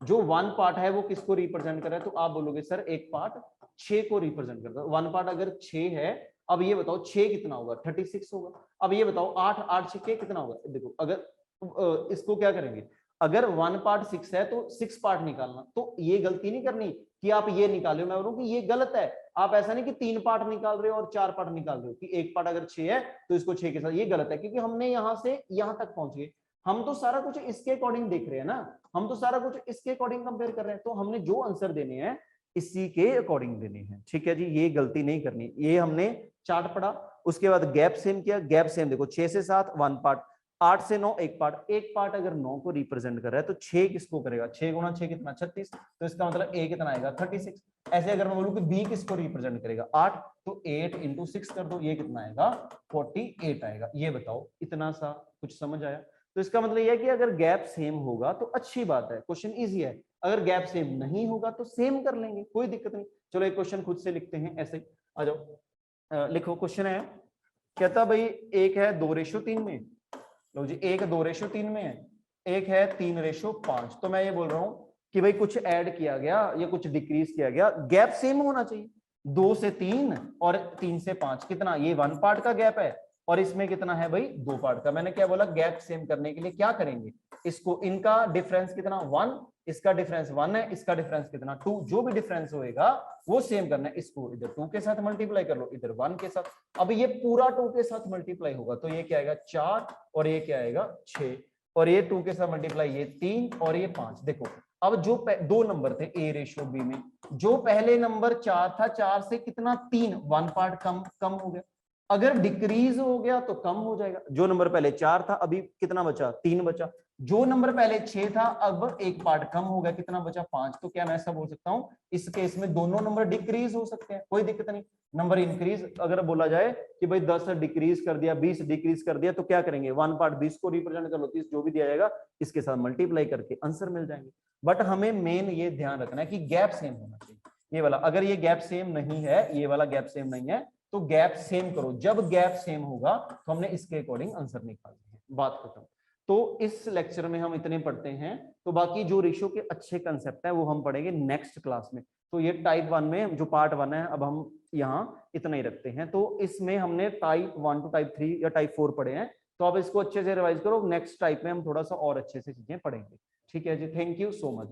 जो 1 पार्ट है वो किसको रिप्रेजेंट कर रहा है? तो आप बोलोगे सर एक पार्ट 6 को रिप्रेजेंट करता है। 1 पार्ट अगर 6 है, अब ये बताओ 6 कितना होगा 36 होगा। अब ये बताओ 8 8 6 कितना होगा? देखो अगर इसको क्या करेंगे, अगर 1 पार्ट 6 है तो 6 पार्ट निकालना। तो ये गलती नहीं करनी कि आप ये निकालो, मैं बोलूं कि ये गलत है। आप ऐसा नहीं कि 3 पार्ट निकाल रहे हो और 4 पार्ट निकाल रहे हो कि एक पार्ट अगर 6 है तो इसको 6 के साथ, ये गलत है। क्योंकि हमने यहां से यहां तक पहुंच गए, हम तो सारा कुछ इसके अकॉर्डिंग देख रहे हैं ना, हम तो सारा कुछ इसके अकॉर्डिंग कंपेयर कर रहे हैं। तो हमने जो आंसर देने हैं इसी के अकॉर्डिंग देने हैं। ठीक है जी, ये गलती नहीं करनी। ये हमने चार्ट पढ़ा, उसके बाद गैप सेम किया। गैप सेम देखो 6 से 7 1 पार्ट, 8 से 9 एक पार्ट। एक पार्ट अगर 9 को रिप्रेजेंट कर रहा है तो 6 किसको करेगा? 6 गुणा 6 कितना 36, तो इसका मतलब a कितना आएगा 36। ऐसे अगर मैं बोलूं कि b किसको रिप्रेजेंट करेगा 8, तो 8 इंटू 6 कर दो, ये कितना आएगा 48 आएगा। ये बताओ, इतना सा कुछ समझ आया? तो इसका मतलब यह है कि अगर गैप सेम होगा तो अच्छी बात है, क्वेश्चन इजी है। अगर गैप सेम नहीं होगा तो सेम कर लेंगे, कोई दिक्कत नहीं। चलो एक क्वेश्चन खुद से लिखते हैं ऐसे ही। आ जाओ, लिखो। क्वेश्चन है, कहता भाई एक है 2:3 में, लो जी, एक 2:3 में है, एक है 3:5। तो मैं ये बोल रहा हूं कि भाई कुछ ऐड किया गया या कुछ डिक्रीज किया गया, गैप सेम होना चाहिए। 2 से 3 और 3 से 5 कितना, ये 1 पार्ट का गैप है, और इसमें कितना है भाई 2 पार्ट का। मैंने क्या बोला, गैप सेम करने के लिए क्या करेंगे, इसको, इनका डिफरेंस कितना 1, इसका डिफरेंस 1 है, इसका डिफरेंस कितना 2, जो भी डिफरेंस होएगा वो सेम करना है। इसको इधर 2 के साथ मल्टीप्लाई कर लो, इधर 1 के साथ। अब ये पूरा 2 के साथ मल्टीप्लाई होगा तो ये क्या आएगा 4, और ये क्या आएगा 6, और ये 2 के साथ मल्टीप्लाई ये 3 और ये 5। देखो अब जो 2 नंबर थे a रेशियो b में, जो पहले नंबर 4 था, 4 से कितना 3, 1 पार्ट कम कम हो गया। अगर डिक्रीज हो गया तो कम हो जाएगा। जो नंबर पहले 4 था अभी कितना बचा 3 बचा। जो नंबर पहले 6 था अब एक पार्ट कम हो गया, कितना बचा 5। तो क्या मैं ऐसा बोल सकता हूं इस केस में दोनों नंबर डिक्रीज हो सकते हैं, कोई दिक्कत नहीं। नंबर इंक्रीज अगर बोला जाए कि भाई 10 डिक्रीज कर दिया, 20 डिक्रीज कर दिया, तो क्या करेंगे 1 पार्ट 20 को रिप्रेजेंट कर लो, 30 जो भी दिया जाएगा इसके साथ मल्टीप्लाई करके आंसर मिल जाएंगे। बट हमें मेन ये ध्यान रखना है कि गैप सेम होना चाहिए, ये वाला। अगर ये गैप सेम नहीं है, ये वाला गैप सेम नहीं है, तो गैप सेम करो। जब गैप सेम होगा तो हमने इसके अकॉर्डिंग आंसर निकालना है, बात खत्म। तो इस लेक्चर में हम इतने पढ़ते हैं, तो बाकी जो रेशियो के अच्छे कंसेप्ट है वो हम पढ़ेंगे नेक्स्ट क्लास में। तो ये टाइप 1 में जो पार्ट 1 है, अब हम यहाँ इतना ही रखते हैं। तो इसमें हमने टाइप 1 टू टाइप 3 या टाइप 4 पढ़े हैं, तो आप इसको अच्छे से रिवाइज करो। नेक्स्ट टाइप में हम थोड़ा सा और अच्छे से चीजें पढ़ेंगे। ठीक है जी, थैंक यू सो मच।